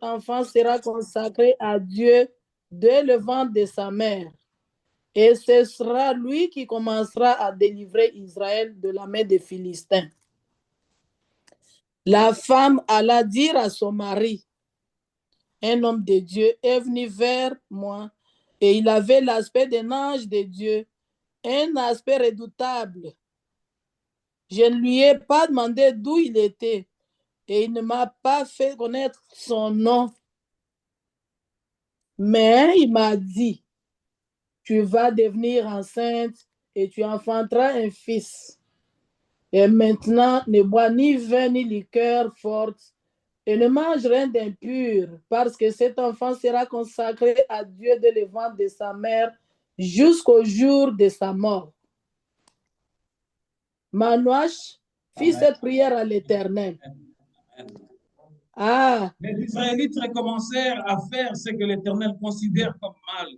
enfant sera consacré à Dieu dès le ventre de sa mère. Et ce sera lui qui commencera à délivrer Israël de la main des Philistins. La femme alla dire à son mari, un homme de Dieu est venu vers moi et il avait l'aspect d'un ange de Dieu, un aspect redoutable. Je ne lui ai pas demandé d'où il était et il ne m'a pas fait connaître son nom. Mais il m'a dit, tu vas devenir enceinte et tu enfanteras un fils. Et maintenant, ne bois ni vin ni liqueur forte et ne mange rien d'impur, parce que cet enfant sera consacré à Dieu dès le ventre de sa mère jusqu'au jour de sa mort. Manoach fit cette prière à l'Éternel. Ah, Les Israélites recommencèrent à faire ce que l'Éternel considère comme mal.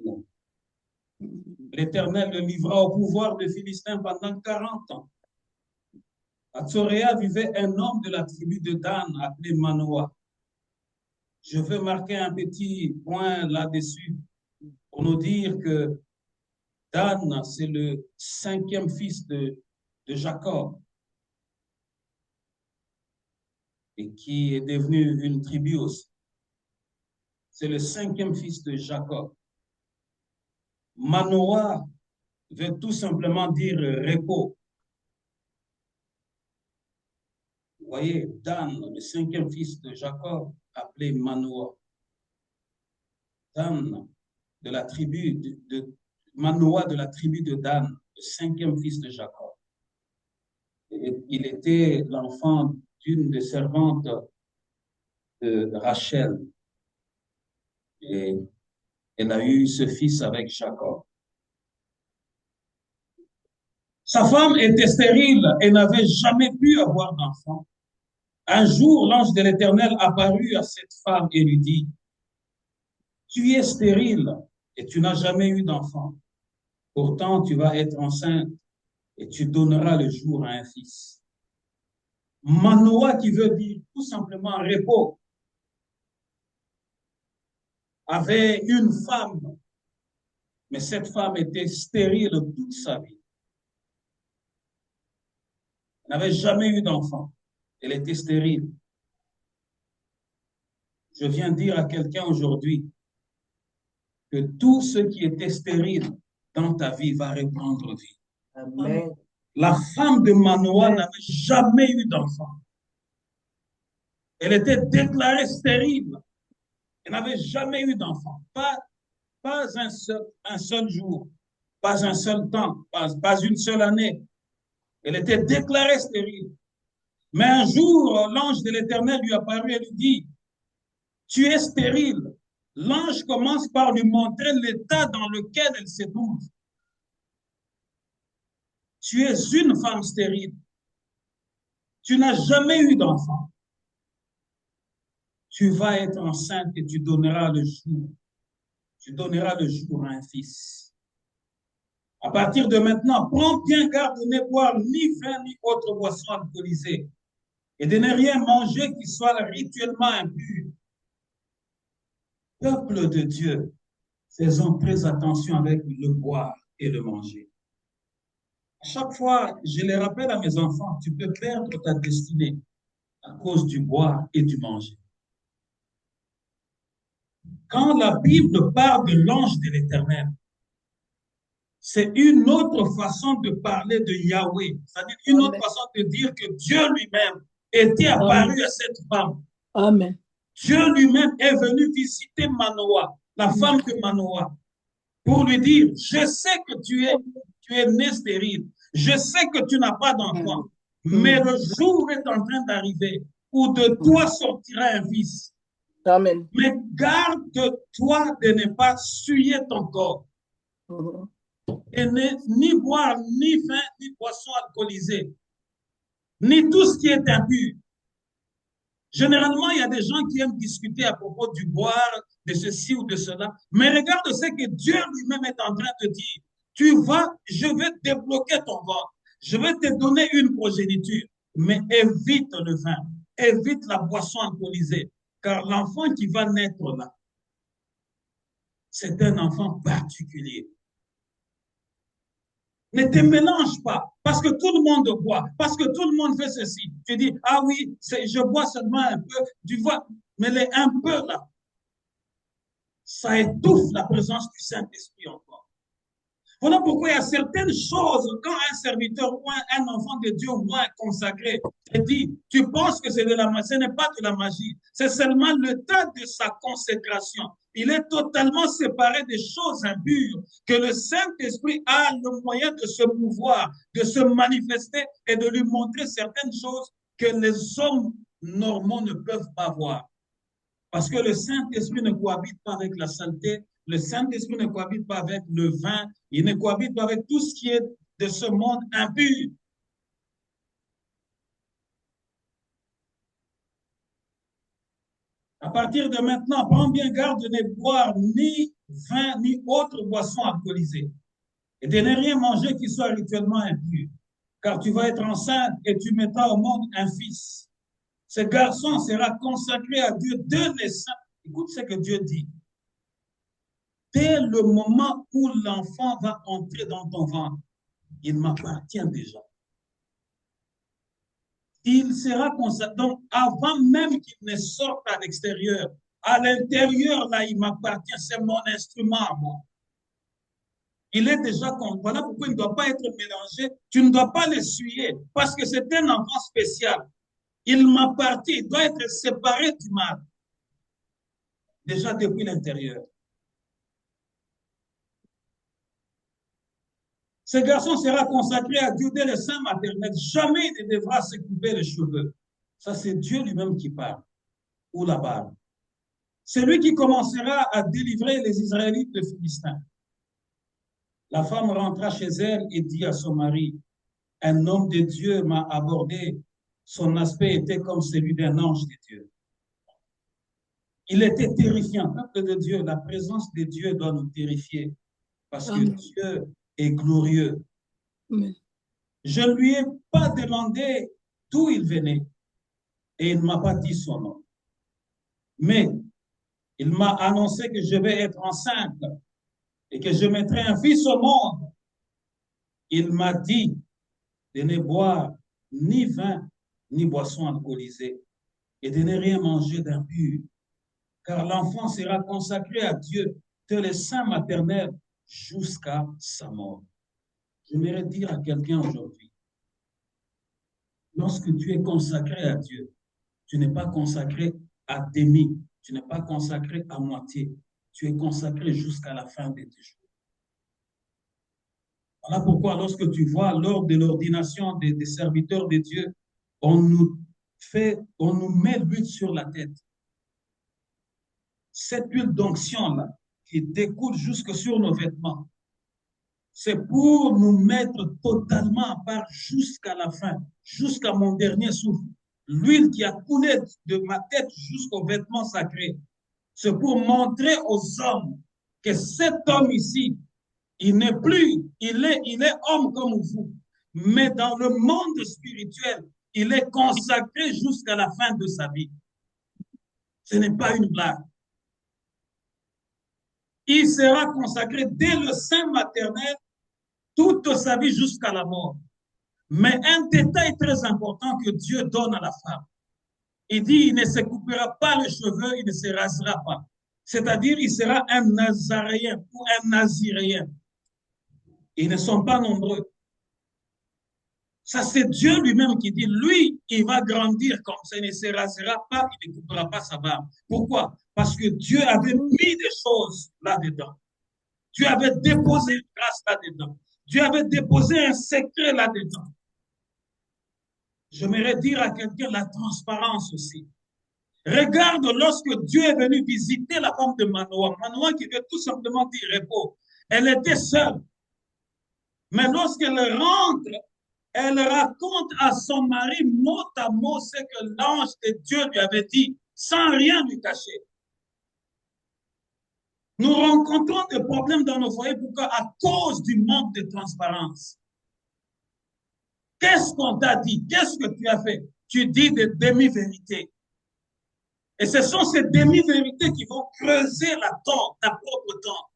L'Éternel le livra au pouvoir des Philistins pendant 40 ans. À Tsoréa vivait un homme de la tribu de Dan appelé Manoah. Je veux marquer un petit point là-dessus pour nous dire que Dan, c'est le 5e fils de Jacob et qui est devenu une tribu aussi. C'est le 5e fils de Jacob. Manoah veut tout simplement dire repos. Vous voyez, Dan, le 5e fils de Jacob, appelé Manoah. Dan, de la tribu de Manoah de la tribu de Dan, le 5e fils de Jacob. Et il était l'enfant d'une des servantes de Rachel. Et elle a eu ce fils avec Jacob. Sa femme était stérile et n'avait jamais pu avoir d'enfant. Un jour, l'ange de l'Éternel apparut à cette femme et lui dit, tu es stérile et tu n'as jamais eu d'enfant. Pourtant, tu vas être enceinte et tu donneras le jour à un fils. Manoah, qui veut dire tout simplement repos, avait une femme, mais cette femme était stérile toute sa vie. Elle n'avait jamais eu d'enfant. Elle était stérile. Je viens dire à quelqu'un aujourd'hui que tout ce qui était stérile dans ta vie va reprendre vie. Amen. La femme de Manoah n'avait jamais eu d'enfant. Elle était déclarée stérile. Elle n'avait jamais eu d'enfant. Pas un seul jour, pas un seul temps, pas une seule année. Elle était déclarée stérile. Mais un jour, l'ange de l'Éternel lui apparut et lui dit, tu es stérile. L'ange commence par lui montrer l'état dans lequel elle se trouve. Tu es une femme stérile. Tu n'as jamais eu d'enfant. Tu vas être enceinte et tu donneras le jour. Tu donneras le jour à un fils. À partir de maintenant, prends bien garde de ne boire ni vin ni autre boisson alcoolisée et de ne rien manger qui soit rituellement impur. Peuple de Dieu, faisons très attention avec le boire et le manger. À chaque fois, je les rappelle à mes enfants, tu peux perdre ta destinée à cause du boire et du manger. Quand la Bible parle de l'ange de l'Éternel, c'est une autre façon de parler de Yahweh. C'est-à-dire une autre façon de dire que Dieu lui-même était apparu à cette femme. Amen. Dieu lui-même est venu visiter Manoah, la femme de Manoah, pour lui dire, je sais que tu es né stérile, je sais que tu n'as pas d'enfant, mais le jour est en train d'arriver où de toi sortira un fils. Amen. Mais garde-toi de ne pas souiller ton corps. Et ni boire, ni vin, ni boisson alcoolisée, ni tout ce qui est impur. Généralement, il y a des gens qui aiment discuter à propos du boire, de ceci ou de cela. Mais regarde ce que Dieu lui-même est en train de dire. Je vais débloquer ton ventre. Je vais te donner une progéniture. Mais évite le vin. Évite la boisson alcoolisée. car l'enfant qui va naître là, c'est un enfant particulier. Ne te mélange pas, parce que tout le monde boit, parce que tout le monde fait ceci. Tu dis, ah oui, je bois seulement un peu, tu vois, mais les un peu là, ça étouffe la présence du Saint-Esprit encore. Voilà pourquoi il y a certaines choses, quand un serviteur ou un enfant de Dieu ou un consacré te dit, tu penses que c'est de la magie, ce n'est pas de la magie, c'est seulement le temps de sa consécration. Il est totalement séparé des choses impures, que le Saint-Esprit a le moyen de se mouvoir, de se manifester et de lui montrer certaines choses que les hommes normaux ne peuvent pas voir. Parce que le Saint-Esprit ne cohabite pas avec la saleté, le Saint-Esprit ne cohabite pas avec le vin, il ne cohabite pas avec tout ce qui est de ce monde impur. À partir de maintenant, prends bien garde de ne boire ni vin ni autre boisson alcoolisée et de ne rien manger qui soit rituellement impur, car tu vas être enceinte et tu mettras au monde un fils. Ce garçon sera consacré à Dieu de naissance. Écoute ce que Dieu dit. Dès le moment où l'enfant va entrer dans ton ventre, il m'appartient déjà. Il sera consacré. Donc, avant même qu'il ne sorte à l'extérieur, à l'intérieur, là, il m'appartient. C'est mon instrument, moi. Il est déjà compte. Voilà pourquoi il ne doit pas être mélangé. Tu ne dois pas l'essuyer parce que c'est un enfant spécial. Il m'appartient. Il doit être séparé du mal. Déjà depuis l'intérieur. Ce garçon sera consacré à Dieu dès le sein maternel. Jamais il ne devra se couper les cheveux. Ça, c'est Dieu lui-même qui parle. Ou la barbe. C'est lui qui commencera à délivrer les Israélites des Philistins. La femme rentra chez elle et dit à son mari, un homme de Dieu m'a abordé. Son aspect était comme celui d'un ange de Dieu. Il était terrifiant. Peuple de Dieu, la présence de Dieu doit nous terrifier parce que Dieu est glorieux. Amen. Je ne lui ai pas demandé d'où il venait et il ne m'a pas dit son nom. Mais il m'a annoncé que je vais être enceinte et que je mettrai un fils au monde. Il m'a dit de ne boire ni vin ni boisson alcoolisée et de ne rien manger d'impur, car l'enfant sera consacré à Dieu de le sein maternel jusqu'à sa mort. J'aimerais dire à quelqu'un aujourd'hui, lorsque tu es consacré à Dieu, tu n'es pas consacré à demi, tu n'es pas consacré à moitié, tu es consacré jusqu'à la fin de tes jours. Voilà pourquoi lorsque tu vois lors de l'ordination des serviteurs de Dieu, on nous met l'huile sur la tête. Cette huile d'onction-là, qui découle jusque sur nos vêtements, c'est pour nous mettre totalement à part jusqu'à la fin, jusqu'à mon dernier souffle. L'huile qui a coulé de ma tête jusqu'aux vêtements sacrés, c'est pour montrer aux hommes que cet homme ici, il n'est plus, il est homme comme vous, mais dans le monde spirituel, il est consacré jusqu'à la fin de sa vie. Ce n'est pas une blague. Il sera consacré dès le sein maternel toute sa vie jusqu'à la mort. Mais un détail très important que Dieu donne à la femme, il dit, il ne se coupera pas les cheveux, il ne se rasera pas. C'est-à-dire, il sera un nazaréen ou un naziréen. Ils ne sont pas nombreux. Ça, c'est Dieu lui-même qui dit, lui, il va grandir comme ça, il ne se rasera pas, il ne coupera pas sa barbe. Pourquoi? Parce que Dieu avait mis des choses là-dedans. Dieu avait déposé une grâce là-dedans. Dieu avait déposé un secret là-dedans. J'aimerais dire à quelqu'un la transparence aussi. Regarde lorsque Dieu est venu visiter la femme de Manoah, Manoah qui veut tout simplement dire repos. Elle était seule. Mais lorsqu'elle rentre, elle raconte à son mari mot à mot ce que l'ange de Dieu lui avait dit, sans rien lui cacher. Nous rencontrons des problèmes dans nos foyers. Pourquoi? À cause du manque de transparence. Qu'est-ce qu'on t'a dit? Qu'est-ce que tu as fait? Tu dis des demi-vérités. Et ce sont ces demi-vérités qui vont creuser ta propre tente.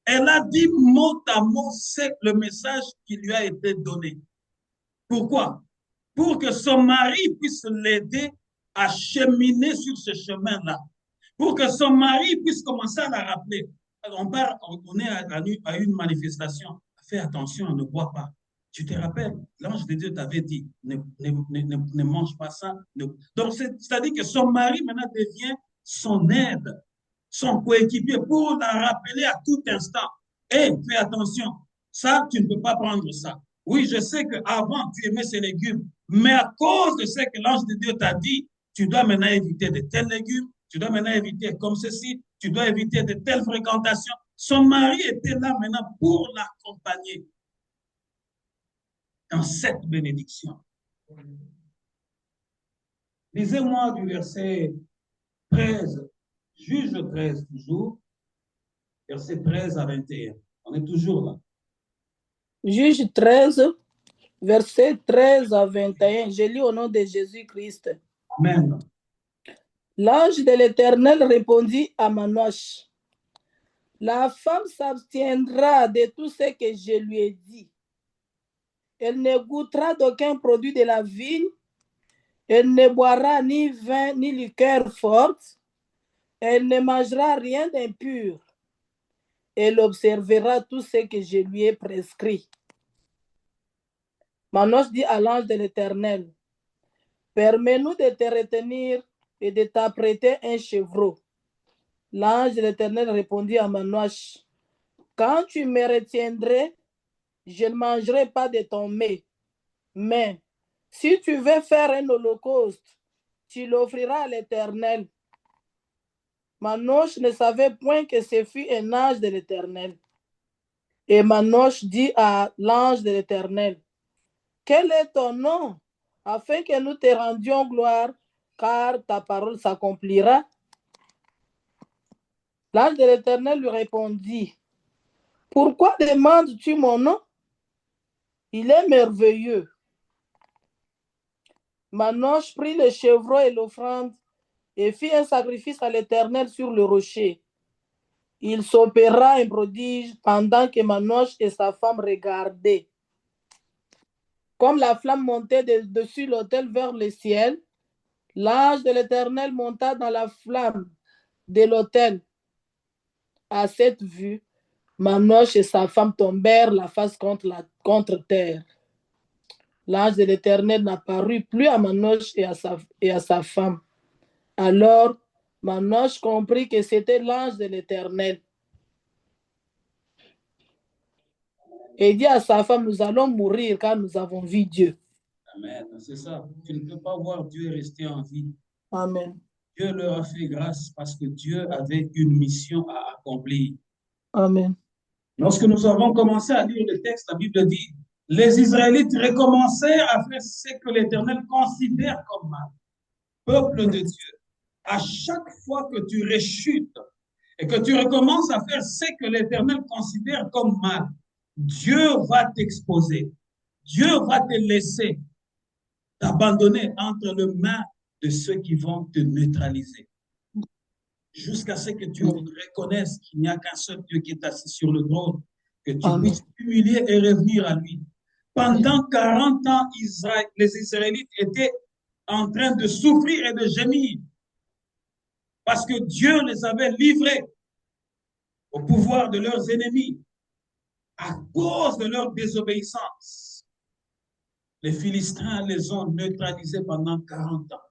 Elle a dit mot à mot, c'est le message qui lui a été donné. Pourquoi? Pour que son mari puisse l'aider à cheminer sur ce chemin-là. Pour que son mari puisse commencer à la rappeler. On est à une manifestation. Fais attention, ne bois pas. Tu te rappelles, l'ange de Dieu t'avait dit, ne mange pas ça. Donc, c'est-à-dire que son mari maintenant devient son aide, son coéquipier pour la rappeler à tout instant. Hé, fais attention, ça, tu ne peux pas prendre ça. Oui, je sais qu'avant, tu aimais ces légumes, mais à cause de ce que l'ange de Dieu t'a dit, tu dois maintenant éviter de tels légumes, tu dois maintenant éviter comme ceci, tu dois éviter de telles fréquentations. Son mari était là maintenant pour l'accompagner dans cette bénédiction. Lisez-moi du verset 13, Juge 13 toujours, verset 13 à 21. On est toujours là. Juge 13, verset 13 à 21. Je lis au nom de Jésus-Christ. Amen. L'ange de l'Éternel répondit à Manoach, la femme s'abstiendra de tout ce que je lui ai dit. Elle ne goûtera d'aucun produit de la vigne, elle ne boira ni vin ni liqueur forte, elle ne mangera rien d'impur. Elle observera tout ce que je lui ai prescrit. Manoach dit à l'ange de l'Éternel, permets-nous de te retenir et de t'apprêter un chevreau. L'ange de l'Éternel répondit à Manoach, quand tu me retiendrais, je ne mangerai pas de ton mets. Mais si tu veux faire un holocauste, tu l'offriras à l'Éternel. Manoach ne savait point que ce fut un ange de l'Éternel. Et Manoach dit à l'ange de l'Éternel, quel est ton nom, afin que nous te rendions gloire, car ta parole s'accomplira. L'ange de l'Éternel lui répondit, pourquoi demandes-tu mon nom? Il est merveilleux. Manoach prit le chevreau et l'offrande et fit un sacrifice à l'Éternel sur le rocher. Il s'opéra un prodige pendant que Manoach et sa femme regardaient. Comme la flamme montait dessus l'autel vers le ciel, l'ange de l'Éternel monta dans la flamme de l'autel. À cette vue, Manoach et sa femme tombèrent la face contre terre. L'ange de l'Éternel n'apparut plus à Manoach et à sa femme. Alors, Manoach comprit que c'était l'ange de l'Éternel. Et dit à sa femme, nous allons mourir car nous avons vu Dieu. Amen, c'est ça. Tu ne peux pas voir Dieu rester en vie. Amen. Dieu leur a fait grâce parce que Dieu avait une mission à accomplir. Amen. Lorsque nous avons commencé à lire le texte, la Bible dit, les Israélites recommencèrent à faire ce que l'Éternel considère comme mal. Peuple de Dieu, à chaque fois que tu rechutes et que tu recommences à faire ce que l'Éternel considère comme mal, Dieu va t'exposer. Dieu va te laisser t'abandonner entre les mains de ceux qui vont te neutraliser. Jusqu'à ce que tu reconnaisses qu'il n'y a qu'un seul Dieu qui est assis sur le trône, que tu puisses t'humilier et revenir à lui. Pendant 40 ans, les Israélites étaient en train de souffrir et de gémir parce que Dieu les avait livrés au pouvoir de leurs ennemis à cause de leur désobéissance. Les Philistins les ont neutralisés pendant 40 ans.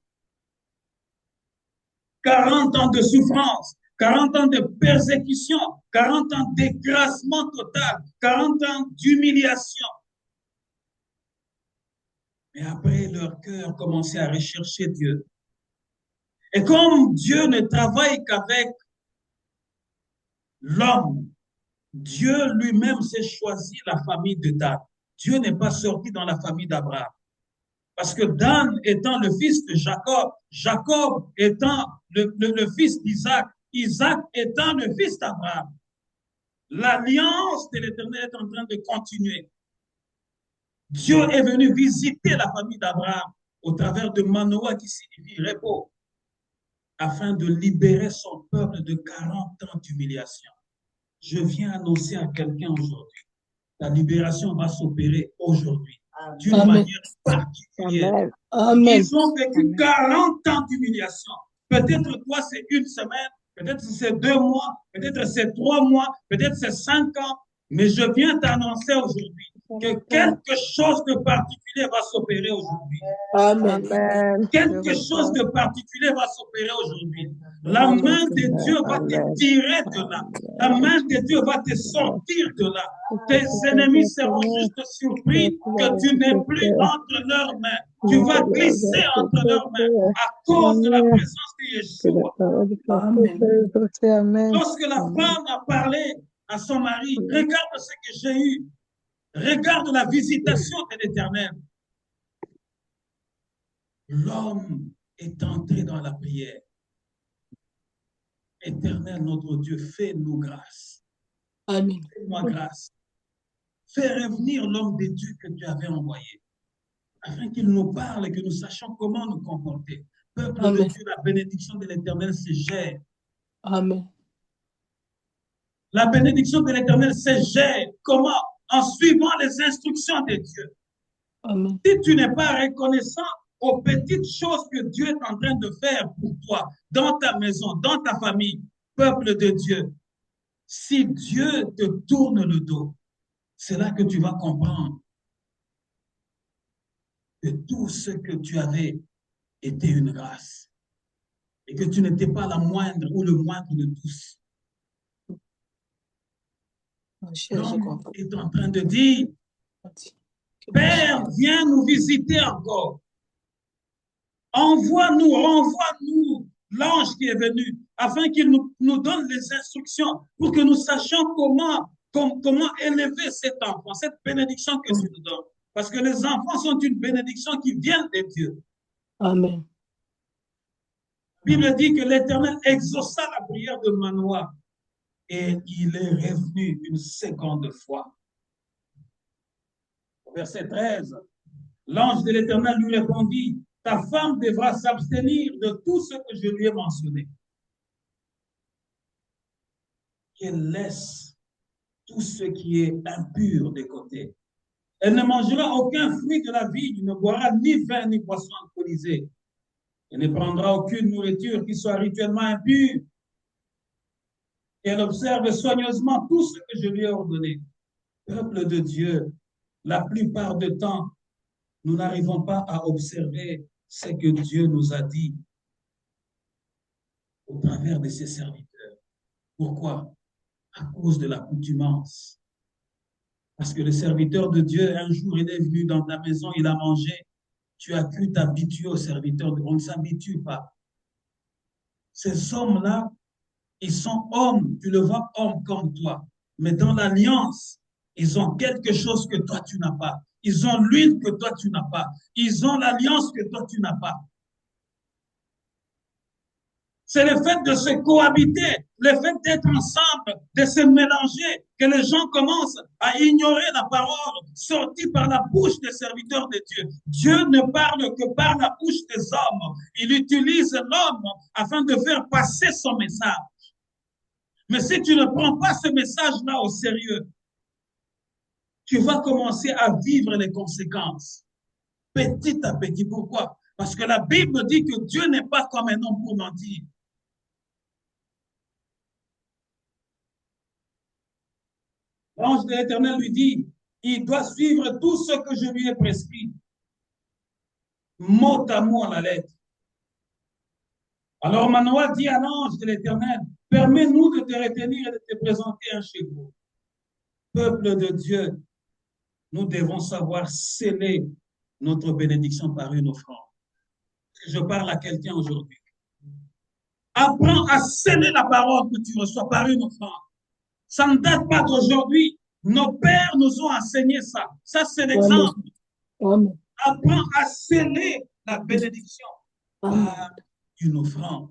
40 ans de souffrance, 40 ans de persécution, 40 ans d'écrasement total, 40 ans d'humiliation. Mais après, leur cœur commençait à rechercher Dieu. Et comme Dieu ne travaille qu'avec l'homme, Dieu lui-même s'est choisi la famille de Dan. Dieu n'est pas sorti dans la famille d'Abraham. Parce que Dan étant le fils de Jacob, Jacob étant le fils d'Isaac, Isaac étant le fils d'Abraham. L'alliance de l'Éternel est en train de continuer. Dieu est venu visiter la famille d'Abraham au travers de Manoah qui signifie repos. afin de libérer son peuple de 40 ans d'humiliation. Je viens annoncer à quelqu'un aujourd'hui, la libération va s'opérer aujourd'hui, d'une manière particulière. Amen. Ils ont vécu 40 ans d'humiliation. Peut-être toi, c'est une semaine, peut-être c'est 2 mois, peut-être c'est 3 mois, peut-être c'est 5 ans, mais je viens t'annoncer aujourd'hui que quelque chose de particulier va s'opérer aujourd'hui. Amen. Quelque chose de particulier va s'opérer aujourd'hui. La main de Dieu va te tirer de là. La main de Dieu va te sortir de là. Tes ennemis seront juste surpris que tu n'es plus entre leurs mains. Tu vas glisser entre leurs mains à cause de la présence de Yeshua. Amen. Lorsque la femme a parlé à son mari, regarde ce que j'ai eu. Regarde la visitation de l'Éternel. L'homme est entré dans la prière. Éternel, notre Dieu, fais-nous grâce. Amen. Fais-moi grâce. Fais revenir l'homme de Dieu que tu avais envoyé, afin qu'il nous parle et que nous sachions comment nous comporter. Peuple de Dieu, la bénédiction de l'Éternel se gère. Amen. La bénédiction de l'Éternel se gère. Comment? En suivant les instructions de Dieu. Amen. Si tu n'es pas reconnaissant aux petites choses que Dieu est en train de faire pour toi, dans ta maison, dans ta famille, peuple de Dieu, si Dieu te tourne le dos, c'est là que tu vas comprendre que tout ce que tu avais était une grâce et que tu n'étais pas la moindre ou le moindre de tous. L'homme est en train de dire, Père, viens nous visiter encore. Envoie-nous, renvoie-nous l'ange qui est venu, afin qu'il nous donne les instructions pour que nous sachions comment élever cet enfant, cette bénédiction que tu nous donnes. Parce que les enfants sont une bénédiction qui vient de Dieu. Amen. La Bible dit que l'Éternel exauça la prière de Manoah et il est revenu une seconde fois. Verset 13, l'ange de l'Éternel lui répondit, ta femme devra s'abstenir de tout ce que je lui ai mentionné. Qu'elle laisse tout ce qui est impur de côté. Elle ne mangera aucun fruit de la vigne, ne boira ni vin ni boisson alcoolisée. Elle ne prendra aucune nourriture qui soit rituellement impure. Elle observe soigneusement tout ce que je lui ai ordonné. Peuple de Dieu, la plupart du temps, nous n'arrivons pas à observer ce que Dieu nous a dit au travers de ses serviteurs. Pourquoi? À cause de l'accoutumance. Parce que le serviteur de Dieu, un jour, il est venu dans ta maison, il a mangé. Tu as cru t'habituer au serviteur de Dieu. On ne s'habitue pas. Ces hommes-là, ils sont hommes. Tu le vois homme comme toi. Mais dans l'alliance, ils ont quelque chose que toi, tu n'as pas. Ils ont l'huile que toi, tu n'as pas. Ils ont l'alliance que toi, tu n'as pas. C'est le fait de se cohabiter, le fait d'être ensemble, de se mélanger, que les gens commencent à ignorer la parole sortie par la bouche des serviteurs de Dieu. Dieu ne parle que par la bouche des hommes. Il utilise l'homme afin de faire passer son message. Mais si tu ne prends pas ce message-là au sérieux, tu vas commencer à vivre les conséquences. Petit à petit. Pourquoi? Parce que la Bible dit que Dieu n'est pas comme un homme pour mentir. L'ange de l'Éternel lui dit, il doit suivre tout ce que je lui ai prescrit, mot à mot à la lettre. Alors Manoah dit à l'ange de l'Éternel, permets-nous de te retenir et de te présenter un chez vous. Peuple de Dieu, nous devons savoir sceller notre bénédiction par une offrande. Je parle à quelqu'un aujourd'hui. Apprends à sceller la parole que tu reçois par une offrande. Ça ne date pas d'aujourd'hui. Nos pères nous ont enseigné ça. Ça, c'est l'exemple. Apprends à sceller la bénédiction par une offrande.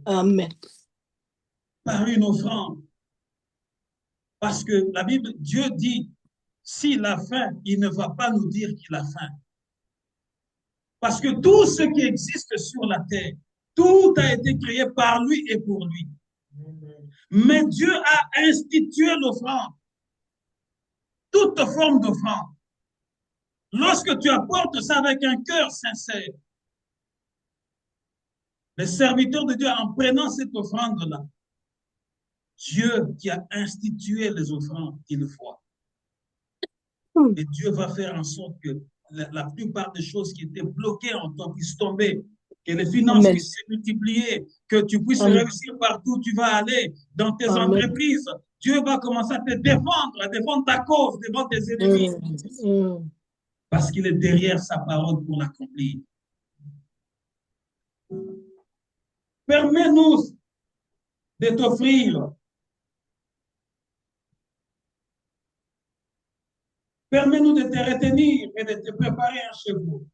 Amen. Par une offrande. Parce que la Bible, Dieu dit, s'il a faim, il ne va pas nous dire qu'il a faim. Parce que tout ce qui existe sur la terre Tout a été créé par lui et pour lui. Mais Dieu a institué l'offrande, toute forme d'offrande. Lorsque tu apportes ça avec un cœur sincère, les serviteurs de Dieu, en prenant cette offrande-là, Dieu qui a institué les offrandes qu'il faut. Et Dieu va faire en sorte que la plupart des choses qui étaient bloquées en toi puissent tomber, que les finances Amen. puissent se multiplier, que tu puisses Amen. réussir partout où tu vas aller, dans tes Amen. entreprises. Dieu va commencer à te défendre, à défendre ta cause devant tes ennemis, parce qu'il est derrière sa parole pour l'accomplir. Permets-nous de t'offrir. Permets-nous de te retenir et de te préparer un chevaux.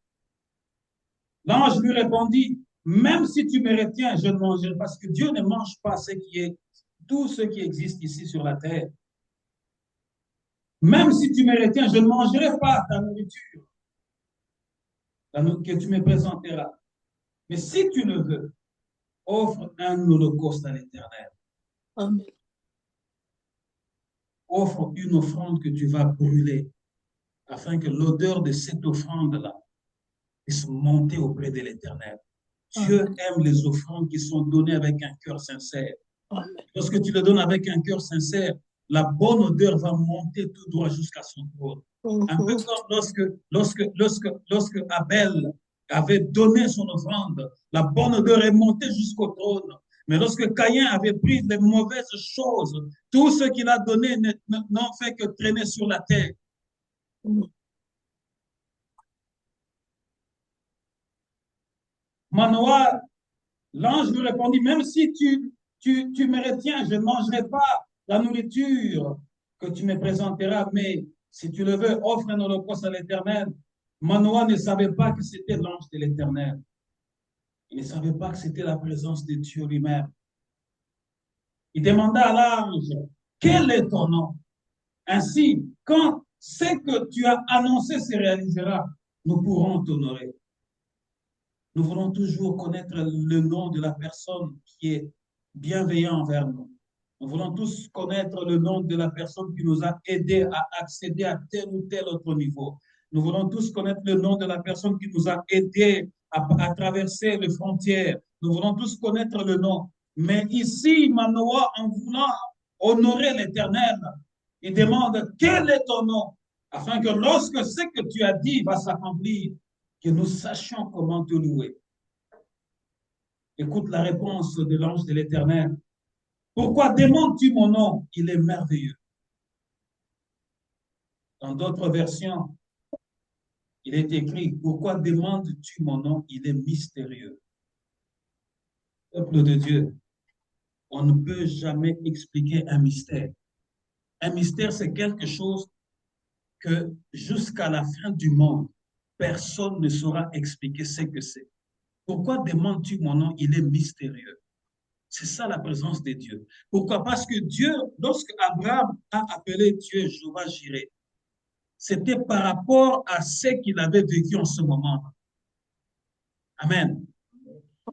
L'ange lui répondit, même si tu me retiens, je ne mangerai pas, parce que Dieu ne mange pas tout ce qui existe ici sur la terre. Même si tu me retiens, je ne mangerai pas ta nourriture que tu me présenteras. Mais si tu le veux, offre un holocauste à l'Éternel. Amen. Offre une offrande que tu vas brûler, afin que l'odeur de cette offrande-là puisse monter auprès de l'Éternel. Dieu aime les offrandes qui sont données avec un cœur sincère. Amen. Lorsque tu le donnes avec un cœur sincère, la bonne odeur va monter tout droit jusqu'à son trône. Un peu comme lorsque Abel avait donné son offrande, la bonne odeur est montée jusqu'au trône. Mais lorsque Caïn avait pris les mauvaises choses, tout ce qu'il a donné n'ont fait que traîner sur la terre. Manoah, l'ange lui répondit, même si tu me retiens, je ne mangerai pas la nourriture que tu me présenteras, mais si tu le veux, offre un holocauste à l'Éternel. Manoah ne savait pas que c'était l'ange de l'Éternel. Il ne savait pas que c'était la présence de Dieu lui-même. Il demanda à l'ange, quel est ton nom? Ainsi, quand ce que tu as annoncé se réalisera, nous pourrons t'honorer. Nous voulons toujours connaître le nom de la personne qui est bienveillant envers nous. Nous voulons tous connaître le nom de la personne qui nous a aidés à accéder à tel ou tel autre niveau. Nous voulons tous connaître le nom de la personne qui nous a aidés à traverser les frontières. Nous voulons tous connaître le nom. Mais ici, Manoah, en voulant honorer l'Éternel, il demande quel est ton nom, afin que lorsque ce que tu as dit va s'accomplir, que nous sachions comment te louer. Écoute la réponse de l'ange de l'Éternel. Pourquoi demandes-tu mon nom? Il est merveilleux. Dans d'autres versions, il est écrit, pourquoi demandes-tu mon nom? Il est mystérieux. Peuple de Dieu, on ne peut jamais expliquer un mystère. Un mystère, c'est quelque chose que jusqu'à la fin du monde, personne ne saura expliquer ce que c'est. Pourquoi demandes-tu mon nom? Il est mystérieux. C'est ça la présence de Dieu. Pourquoi? Parce que Dieu, lorsque Abraham a appelé Dieu Jéhovah Jireh, c'était par rapport à ce qu'il avait vécu en ce moment. Amen.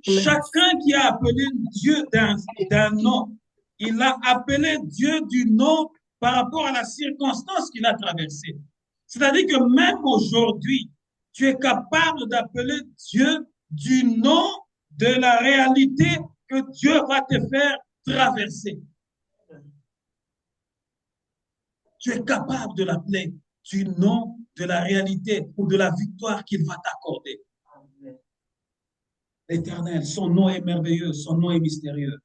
Chacun qui a appelé Dieu d'un nom, il a appelé Dieu du nom par rapport à la circonstance qu'il a traversée. C'est-à-dire que même aujourd'hui, tu es capable d'appeler Dieu du nom de la réalité que Dieu va te faire traverser. Tu es capable de l'appeler du nom de la réalité ou de la victoire qu'il va t'accorder. L'Éternel, son nom est merveilleux, son nom est mystérieux.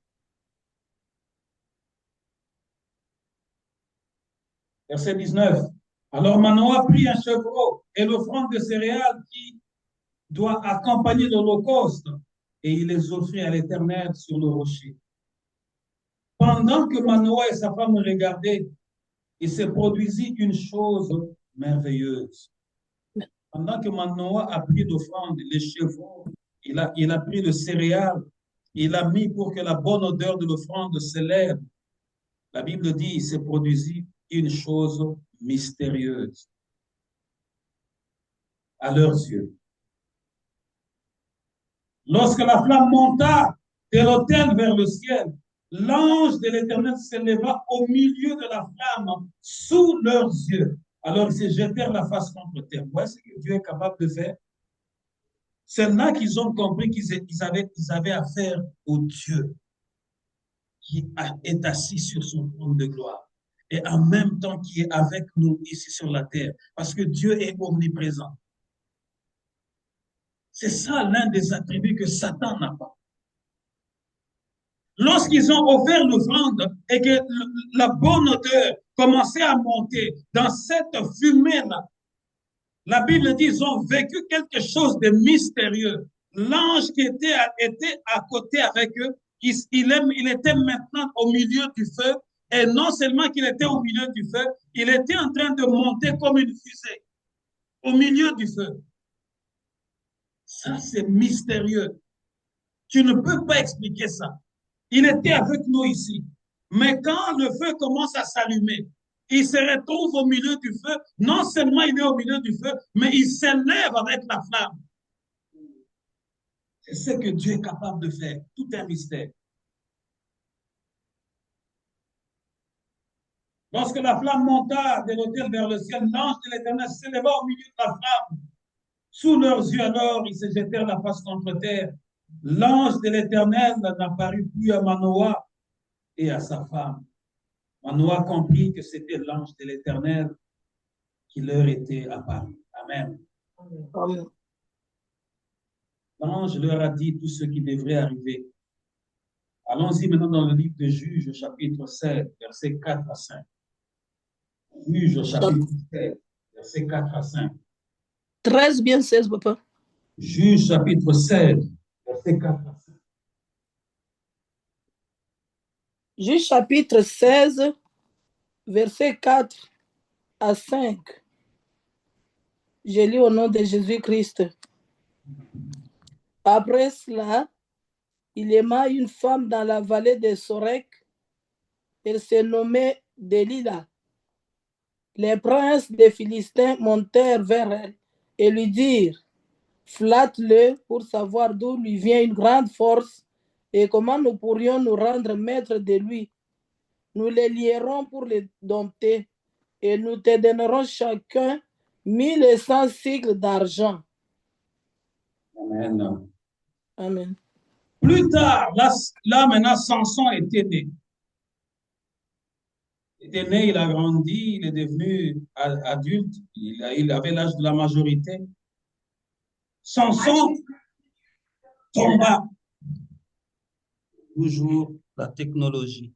Verset 19. Alors Manoah prit un chevreau et l'offrande de céréales qui doit accompagner l'holocauste, et il les offrit à l'Éternel sur le rocher. Pendant que Manoah et sa femme regardaient, il se produisit une chose merveilleuse. Pendant que Manoah a pris d'offrande les chevaux, il a pris le céréales, il a mis pour que la bonne odeur de l'offrande s'élève. La Bible dit, il se produisit une chose mystérieuse à leurs yeux. Lorsque la flamme monta de l'autel vers le ciel, l'ange de l'Éternel s'éleva au milieu de la flamme sous leurs yeux. Alors ils se jetèrent la face contre terre. Vous voyez ce que Dieu est capable de faire? C'est là qu'ils ont compris qu'ils avaient affaire au Dieu qui est assis sur son trône de gloire et en même temps qui est avec nous ici sur la terre, parce que Dieu est omniprésent. C'est ça l'un des attributs que Satan n'a pas. Lorsqu'ils ont offert l'offrande et que la bonne odeur commençait à monter dans cette fumée-là, la Bible dit qu'ils ont vécu quelque chose de mystérieux. L'ange qui était à côté avec eux, il était maintenant au milieu du feu. Et non seulement qu'il était au milieu du feu, il était en train de monter comme une fusée au milieu du feu. Ça, c'est mystérieux. Tu ne peux pas expliquer ça. Il était avec nous ici. Mais quand le feu commence à s'allumer, il se retrouve au milieu du feu. Non seulement il est au milieu du feu, mais il s'élève avec la flamme. C'est ce que Dieu est capable de faire. Tout un mystère. Lorsque la flamme monta de l'autel vers le ciel, l'ange de l'Éternel s'éleva au milieu de la flamme. Sous leurs yeux, alors, ils se jetèrent la face contre terre. L'ange de l'Éternel n'apparut plus à Manoah et à sa femme. Manoah comprit que c'était l'ange de l'Éternel qui leur était apparu. Amen. Amen. L'ange leur a dit tout ce qui devrait arriver. Allons-y maintenant dans le livre de Juges, chapitre 16, versets 4 à 5. Juges, chapitre 16, versets 4 à 5. 13 bien 16, papa. Juges, chapitre 16, versets 4 à 5. Juges, chapitre 16, versets 4 à 5. Je lis au nom de Jésus-Christ. Après cela, il aima une femme dans la vallée de Sorek. Elle se nommait Delilah. Les princes des Philistins montèrent vers elle et lui dirent: flatte-le pour savoir d'où lui vient une grande force et comment nous pourrions nous rendre maîtres de lui. Nous les lierons pour les dompter et nous te donnerons chacun 1100 cycles d'argent. Amen. Amen. Plus tard, là maintenant, Samson était né. Il était né, il a grandi, il est devenu adulte, il avait l'âge de la majorité. Samson tomba. Toujours la technologie.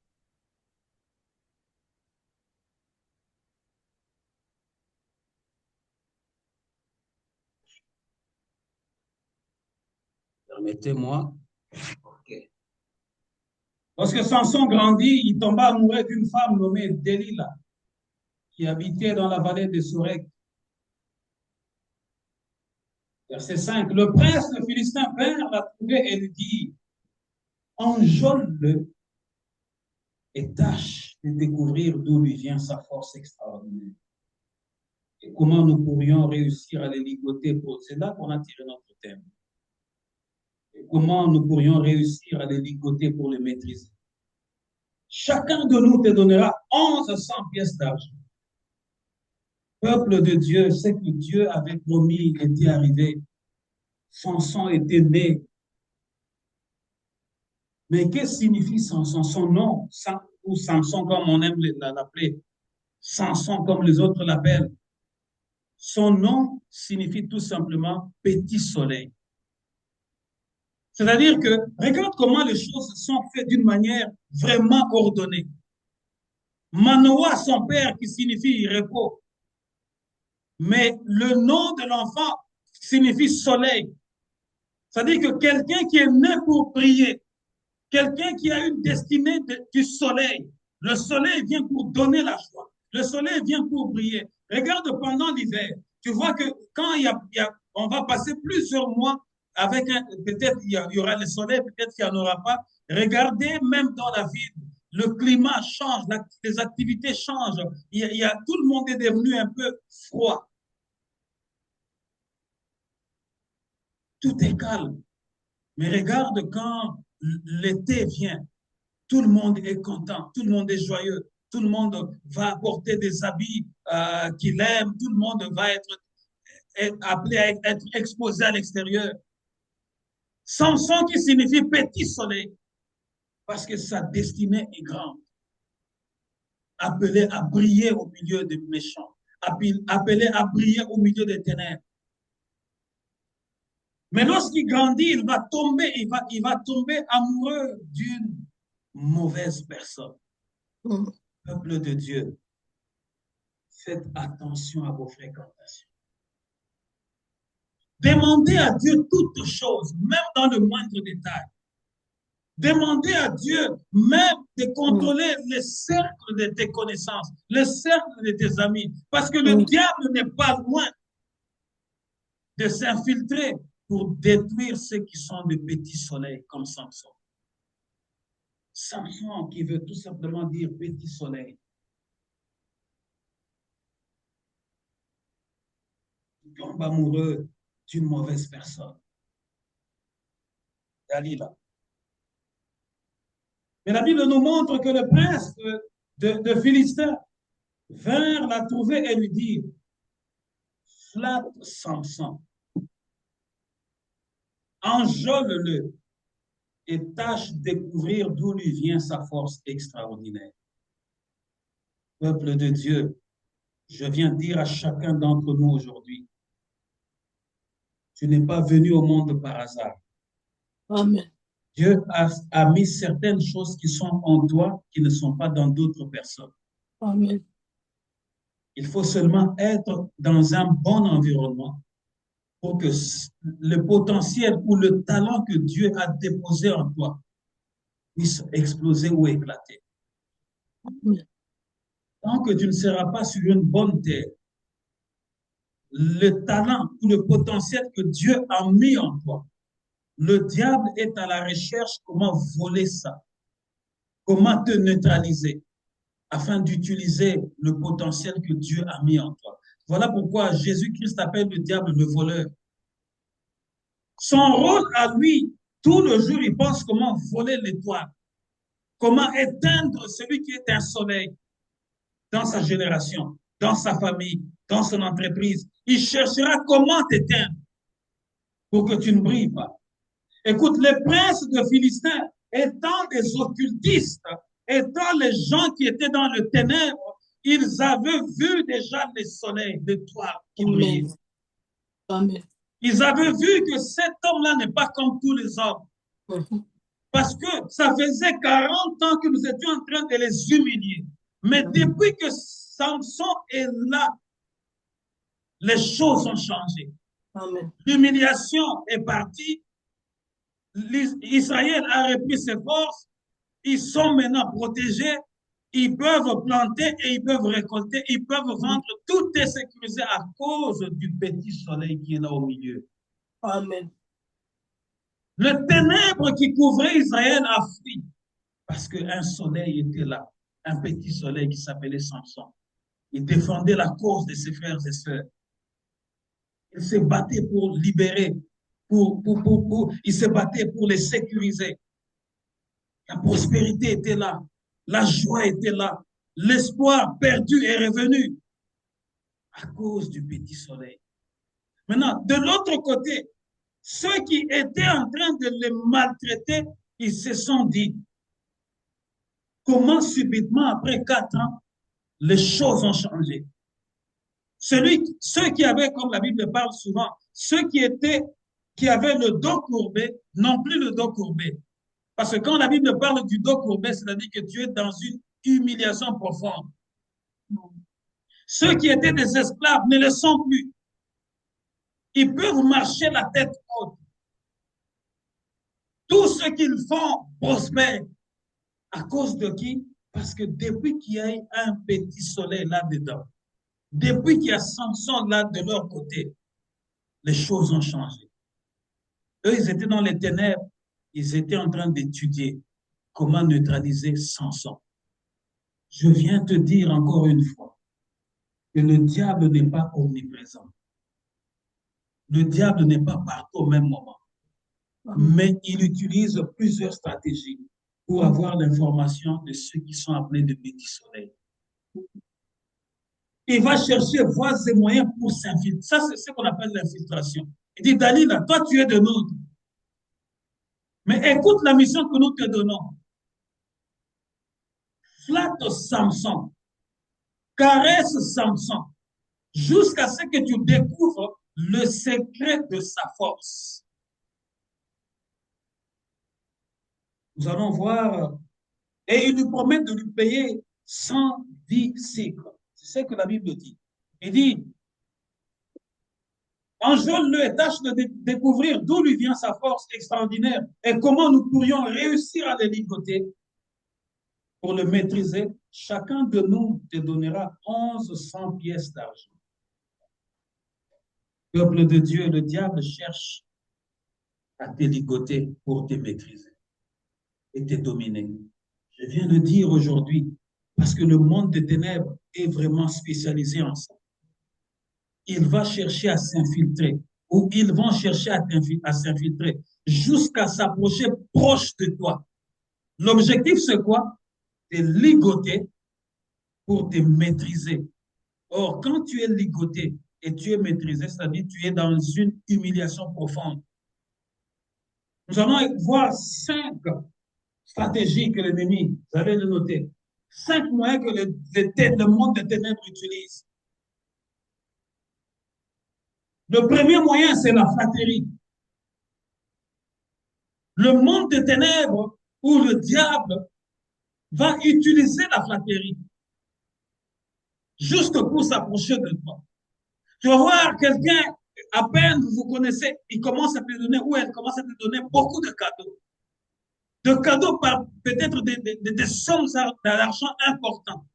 Permettez-moi. Okay. Lorsque Samson grandit, il tomba amoureux d'une femme nommée Delilah, qui habitait dans la vallée de Sorek. Verset 5. Le prince de Philistin vint la trouver et lui dit: enjôle-le et tâche de découvrir d'où lui vient sa force extraordinaire. Et comment nous pourrions réussir à les ligoter pour... C'est là qu'on a tiré notre thème. Et comment nous pourrions réussir à les ligoter pour les maîtriser. Chacun de nous te donnera 1100 pièces d'argent. Peuple de Dieu, ce que Dieu avait promis était arrivé. Samson était né. Mais qu'est-ce que signifie Samson? Son nom, ou Samson comme on aime l'appeler, Samson comme les autres l'appellent. Son nom signifie tout simplement petit soleil. C'est-à-dire que, regarde comment les choses sont faites d'une manière vraiment ordonnée. Manoah, son père, qui signifie repos. Mais le nom de l'enfant signifie soleil. C'est-à-dire que quelqu'un qui est né pour prier, quelqu'un qui a une destinée du soleil, le soleil vient pour donner la joie. Le soleil vient pour briller. Regarde pendant l'hiver, tu vois que quand on va passer plusieurs mois avec peut-être il y aura le soleil, peut-être qu'il n'y en aura pas. Regardez même dans la ville, le climat change, les activités changent. Tout le monde est devenu un peu froid. Tout est calme. Mais regarde quand l'été vient, tout le monde est content, tout le monde est joyeux, tout le monde va porter des habits qu'il aime, tout le monde va être appelé à être exposé à l'extérieur. Samson qui signifie petit soleil, parce que sa destinée est grande. Appelé à briller au milieu des méchants, appelé à briller au milieu des ténèbres. Mais lorsqu'il grandit, il va tomber amoureux d'une mauvaise personne. Peuple de Dieu, faites attention à vos fréquentations. Demandez à Dieu toutes choses, même dans le moindre détail. Demandez à Dieu même de contrôler le cercle de tes connaissances, le cercle de tes amis, parce que le diable n'est pas loin de s'infiltrer pour détruire ceux qui sont de petits soleils comme Samson. Samson qui veut tout simplement dire petit soleil. Il tombe amoureux d'une mauvaise personne. Dalila. Mais la Bible nous montre que le prince de Philistin vint la trouver et lui dit, flatte Samson, enjôle-le et tâche de découvrir d'où lui vient sa force extraordinaire. Peuple de Dieu, je viens dire à chacun d'entre nous aujourd'hui, tu n'es pas venu au monde par hasard. Amen. Dieu a mis certaines choses qui sont en toi qui ne sont pas dans d'autres personnes. Amen. Il faut seulement être dans un bon environnement pour que le potentiel ou le talent que Dieu a déposé en toi puisse exploser ou éclater. Amen. Tant que tu ne seras pas sur une bonne terre, le talent ou le potentiel que Dieu a mis en toi, le diable est à la recherche comment voler ça, comment te neutraliser afin d'utiliser le potentiel que Dieu a mis en toi. Voilà pourquoi Jésus-Christ appelle le diable le voleur. Son rôle à lui, tout le jour, il pense comment voler l'étoile, comment éteindre celui qui est un soleil dans sa génération, dans sa famille, dans son entreprise. Il cherchera comment t'éteindre pour que tu ne brilles pas. Écoute, les princes de Philistins, étant des occultistes, étant les gens qui étaient dans le ténèbre, ils avaient vu déjà le soleil, l'étoile qui brillait. Amen. Ils avaient vu que cet homme-là n'est pas comme tous les hommes. Parce que ça faisait 40 ans que nous étions en train de les humilier. Mais depuis que Samson est là, les choses ont changé. L'humiliation est partie. Israël a repris ses forces. Ils sont maintenant protégés. Ils peuvent planter et ils peuvent récolter. Ils peuvent vendre. Tout est sécurisé à cause du petit soleil qui est là au milieu. Amen. Le ténèbre qui couvrait Israël a fui parce qu'un soleil était là, un petit soleil qui s'appelait Samson. Il défendait la cause de ses frères et sœurs. Il se battait pour libérer, il se battait pour les sécuriser. La prospérité était là, la joie était là, l'espoir perdu est revenu à cause du petit soleil. Maintenant, de l'autre côté, ceux qui étaient en train de les maltraiter, ils se sont dit, comment subitement, après 4 ans, les choses ont changé. Ceux qui avaient, comme la Bible parle souvent, ceux qui avaient le dos courbé, n'ont plus le dos courbé. Parce que quand la Bible parle du dos courbé, c'est-à-dire que tu es dans une humiliation profonde. Ceux qui étaient des esclaves ne le sont plus. Ils peuvent marcher la tête haute. Tout ce qu'ils font prospère. À cause de qui? Parce que depuis qu'il y a un petit soleil là-dedans, depuis qu'il y a Samson là de leur côté, les choses ont changé. Eux, ils étaient dans les ténèbres, ils étaient en train d'étudier comment neutraliser Samson. Je viens te dire encore une fois que le diable n'est pas omniprésent. Le diable n'est pas partout au même moment. mais il utilise plusieurs stratégies pour avoir l'information de ceux qui sont appelés de petits soleils. Il va chercher voies et moyens pour s'infiltrer. Ça, c'est ce qu'on appelle l'infiltration. Il dit, Dalila, toi, tu es de nôtre. Mais écoute la mission que nous te donnons. Flatte Samson. Caresse Samson. Jusqu'à ce que tu découvres le secret de sa force. Nous allons voir. Et il lui promet de lui payer 110 cycles. C'est ce que la Bible dit. Il dit, enjôle-le et tâche de découvrir d'où lui vient sa force extraordinaire et comment nous pourrions réussir à le ligoter. Pour le maîtriser, chacun de nous te donnera 1100 pièces d'argent. Peuple de Dieu, le diable cherche à te ligoter pour te maîtriser et te dominer. Je viens de dire aujourd'hui, parce que le monde des ténèbres est vraiment spécialisé en ça. Il va chercher à s'infiltrer, ou ils vont chercher à s'infiltrer jusqu'à s'approcher proche de toi. L'objectif, c'est quoi? Te ligoter pour te maîtriser. Or, quand tu es ligoté et tu es maîtrisé, c'est-à-dire tu es dans une humiliation profonde. Nous allons voir 5 stratégies que l'ennemi, vous allez le noter, 5 moyens que le monde des ténèbres utilise. Le premier moyen, c'est la flatterie. Le monde des ténèbres où le diable va utiliser la flatterie juste pour s'approcher de toi. Tu vas voir quelqu'un, à peine vous connaissez, il commence à te donner, ou elle commence à te donner beaucoup de cadeaux. De cadeaux par peut-être des sommes d'argent importantes.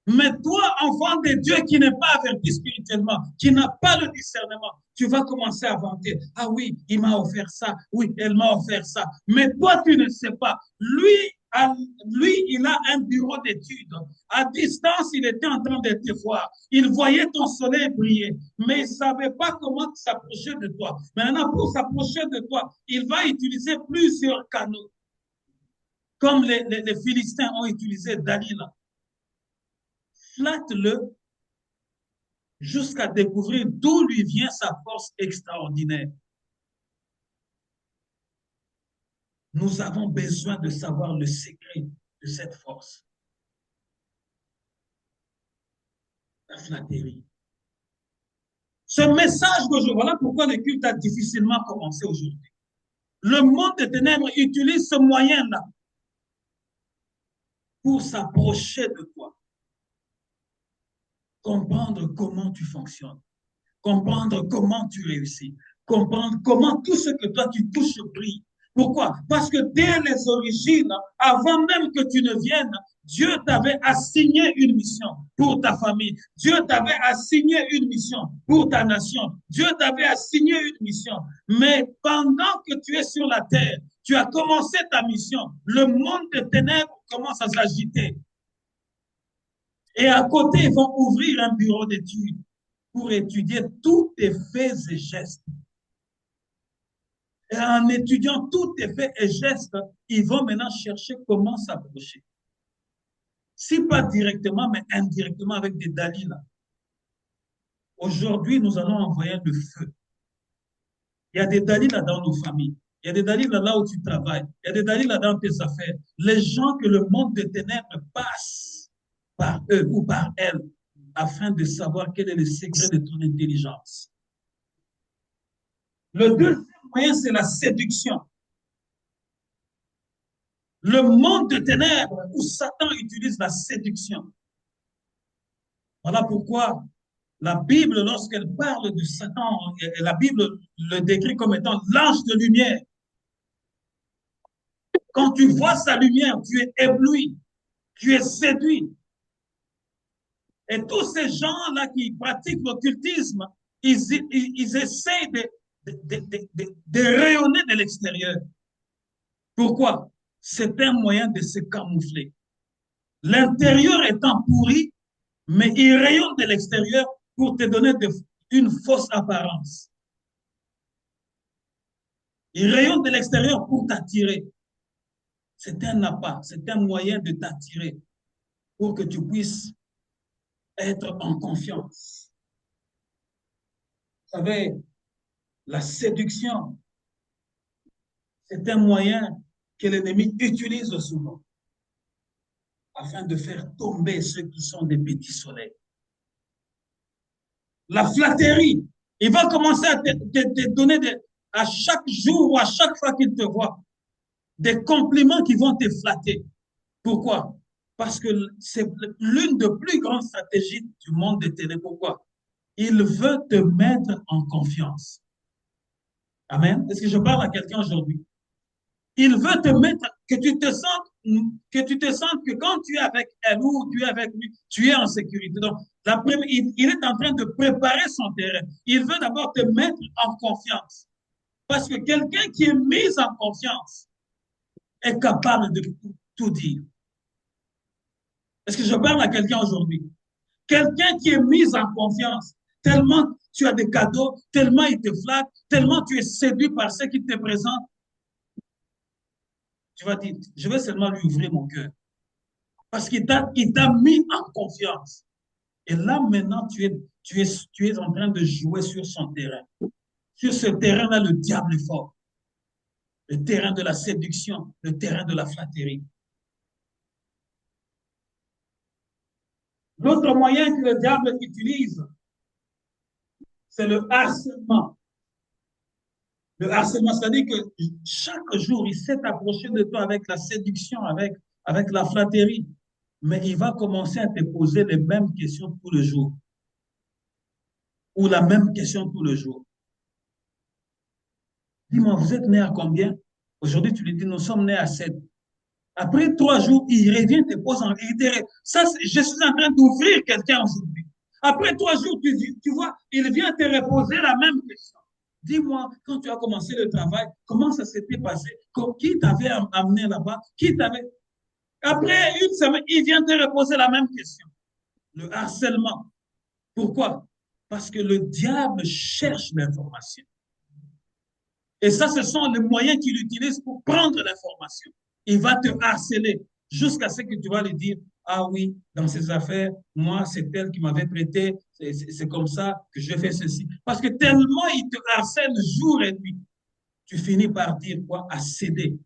Mais toi, enfant de Dieu qui n'est pas averti spirituellement, qui n'a pas le discernement, tu vas commencer à vanter. Ah oui, il m'a offert ça. Oui, elle m'a offert ça. Mais toi, tu ne sais pas. Lui, il a un bureau d'études. À distance, il était en train de te voir. Il voyait ton soleil briller, mais il ne savait pas comment s'approcher de toi. Maintenant, pour s'approcher de toi, il va utiliser plusieurs canaux, comme les Philistins ont utilisé Dalila. Flatte-le jusqu'à découvrir d'où lui vient sa force extraordinaire. Nous avons besoin de savoir le secret de cette force. La flatterie. Ce message d'aujourd'hui, voilà pourquoi le culte a difficilement commencé aujourd'hui. Le monde des ténèbres utilise ce moyen-là pour s'approcher de toi. Comprendre comment tu fonctionnes, comprendre comment tu réussis, comprendre comment tout ce que toi tu touches brille. Pourquoi? Parce que dès les origines, avant même que tu ne viennes, Dieu t'avait assigné une mission pour ta famille. Dieu t'avait assigné une mission pour ta nation. Dieu t'avait assigné une mission. Mais pendant que tu es sur la terre, tu as commencé ta mission. Le monde des ténèbres commence à s'agiter. Et à côté, ils vont ouvrir un bureau d'études pour étudier tous tes faits et gestes. Et en étudiant tous tes faits et gestes, ils vont maintenant chercher comment s'approcher. Si pas directement, mais indirectement avec des Dalila. Aujourd'hui, nous allons envoyer le feu. Il y a des Dalila dans nos familles. Il y a des Dalila là où tu travailles. Il y a des Dalila dans tes affaires. Les gens que le monde des ténèbres passe par eux ou par elles afin de savoir quel est le secret de ton intelligence. Le deuxième moyen, c'est la séduction. Le monde de ténèbres où Satan utilise la séduction. Voilà pourquoi la Bible, lorsqu'elle parle de Satan, la Bible le décrit comme étant l'ange de lumière. Quand tu vois sa lumière, tu es ébloui, tu es séduit. Et tous ces gens-là qui pratiquent l'occultisme, ils essayent de rayonner de l'extérieur. Pourquoi? C'est un moyen de se camoufler. L'intérieur étant pourri, mais il rayonne de l'extérieur pour te donner une fausse apparence. Il rayonne de l'extérieur pour t'attirer. C'est un appât, c'est un moyen de t'attirer pour que tu puisses être en confiance. Vous savez, la séduction, c'est un moyen que l'ennemi utilise souvent afin de faire tomber ceux qui sont des petits soleils. La flatterie, il va commencer à te donner à chaque jour ou à chaque fois qu'il te voit des compliments qui vont te flatter. Pourquoi? Parce que c'est l'une des plus grandes stratégies du monde des télé. Pourquoi? Il veut te mettre en confiance. Amen. Est-ce que je parle à quelqu'un aujourd'hui? Il veut te mettre, que tu te sentes que quand tu es avec elle ou tu es avec lui, tu es en sécurité. Donc, il est en train de préparer son terrain. Il veut d'abord te mettre en confiance. Parce que quelqu'un qui est mis en confiance est capable de tout dire. Est-ce que je parle à quelqu'un aujourd'hui? Quelqu'un qui est mis en confiance, tellement tu as des cadeaux, tellement il te flatte, tellement tu es séduit par ce qu'il te présente, tu vas dire, je vais seulement lui ouvrir mon cœur. Parce qu'il t'a mis en confiance. Et là, maintenant, tu es en train de jouer sur son terrain. Sur ce terrain-là, le diable est fort. Le terrain de la séduction, le terrain de la flatterie. L'autre moyen que le diable utilise, c'est le harcèlement. Le harcèlement, c'est-à-dire que chaque jour, il s'est approché de toi avec la séduction, avec la flatterie. Mais il va commencer à te poser les mêmes questions tout le jour. Ou la même question tout le jour. Dis-moi, vous êtes né à combien? Aujourd'hui, tu lui dis, nous sommes nés à 7. Après 3 jours, il revient, te pose en vérité. Ça, je suis en train d'ouvrir quelqu'un aujourd'hui. Après 3 jours, tu vois, il vient te reposer la même question. Dis-moi, quand tu as commencé le travail, comment ça s'était passé? Qui t'avait amené là-bas? Qui t'avait... Après une semaine, il vient te reposer la même question. Le harcèlement. Pourquoi? Parce que le diable cherche l'information. Et ça, ce sont les moyens qu'il utilise pour prendre l'information. Il va te harceler jusqu'à ce que tu vas lui dire, ah oui, dans ces affaires, moi, c'est elle qui m'avait prêté, c'est comme ça que je fais ceci. Parce que tellement il te harcèle jour et nuit, tu finis par dire quoi? À céder.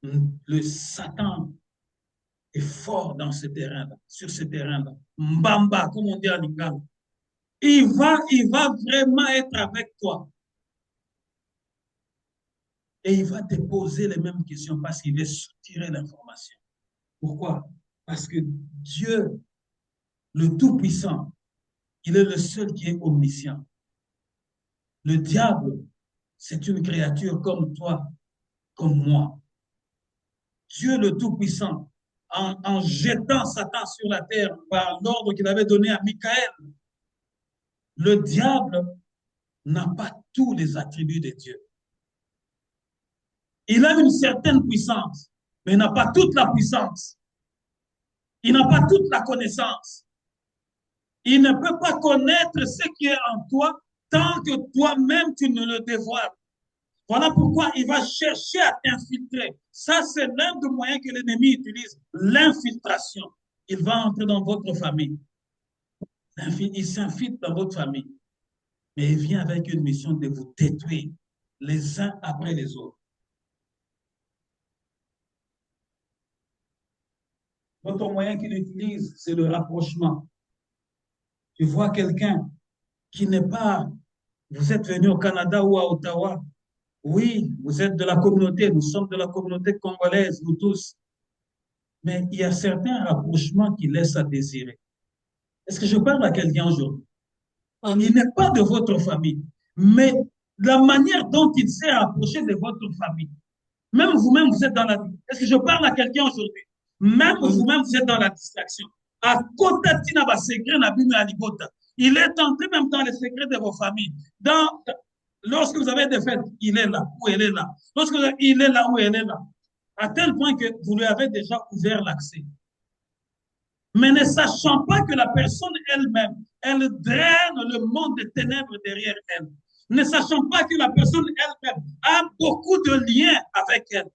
Le Satan est fort dans ce terrain-là, sur ce terrain-là. Mbamba, comme on dit en Lingala. Il va vraiment être avec toi. Et il va te poser les mêmes questions parce qu'il veut soutirer l'information. Pourquoi? Parce que Dieu, le Tout-Puissant, il est le seul qui est omniscient. Le diable, c'est une créature comme toi, comme moi. Dieu, le Tout-Puissant, en jetant Satan sur la terre par l'ordre qu'il avait donné à Michael, le diable n'a pas tous les attributs de Dieu. Il a une certaine puissance, mais il n'a pas toute la puissance. Il n'a pas toute la connaissance. Il ne peut pas connaître ce qui est en toi tant que toi-même tu ne le dévoiles. Voilà pourquoi il va chercher à t'infiltrer. Ça, c'est l'un des moyens que l'ennemi utilise, l'infiltration. Il va entrer dans votre famille. Il s'infiltre dans votre famille. Mais il vient avec une mission de vous détruire les uns après les autres. L'autre moyen qu'il utilise, c'est le rapprochement. Tu vois quelqu'un qui n'est pas... Vous êtes venu au Canada ou à Ottawa. Oui, vous êtes de la communauté. Nous sommes de la communauté congolaise, nous tous. Mais il y a certains rapprochements qui laissent à désirer. Est-ce que je parle à quelqu'un aujourd'hui? Il n'est pas de votre famille, mais la manière dont il s'est approché de votre famille, même vous-même, vous êtes dans la... Est-ce que je parle à quelqu'un aujourd'hui? Même vous-même, vous êtes dans la distraction. À côté de secret, il est entré même dans les secrets de vos familles. Lorsque vous avez des fêtes, il est là ou elle est là. Il est là ou elle est là. À tel point que vous lui avez déjà ouvert l'accès. Mais ne sachant pas que la personne elle-même, elle draine le monde des ténèbres derrière elle. ne sachant pas que la personne elle-même a beaucoup de liens avec elle.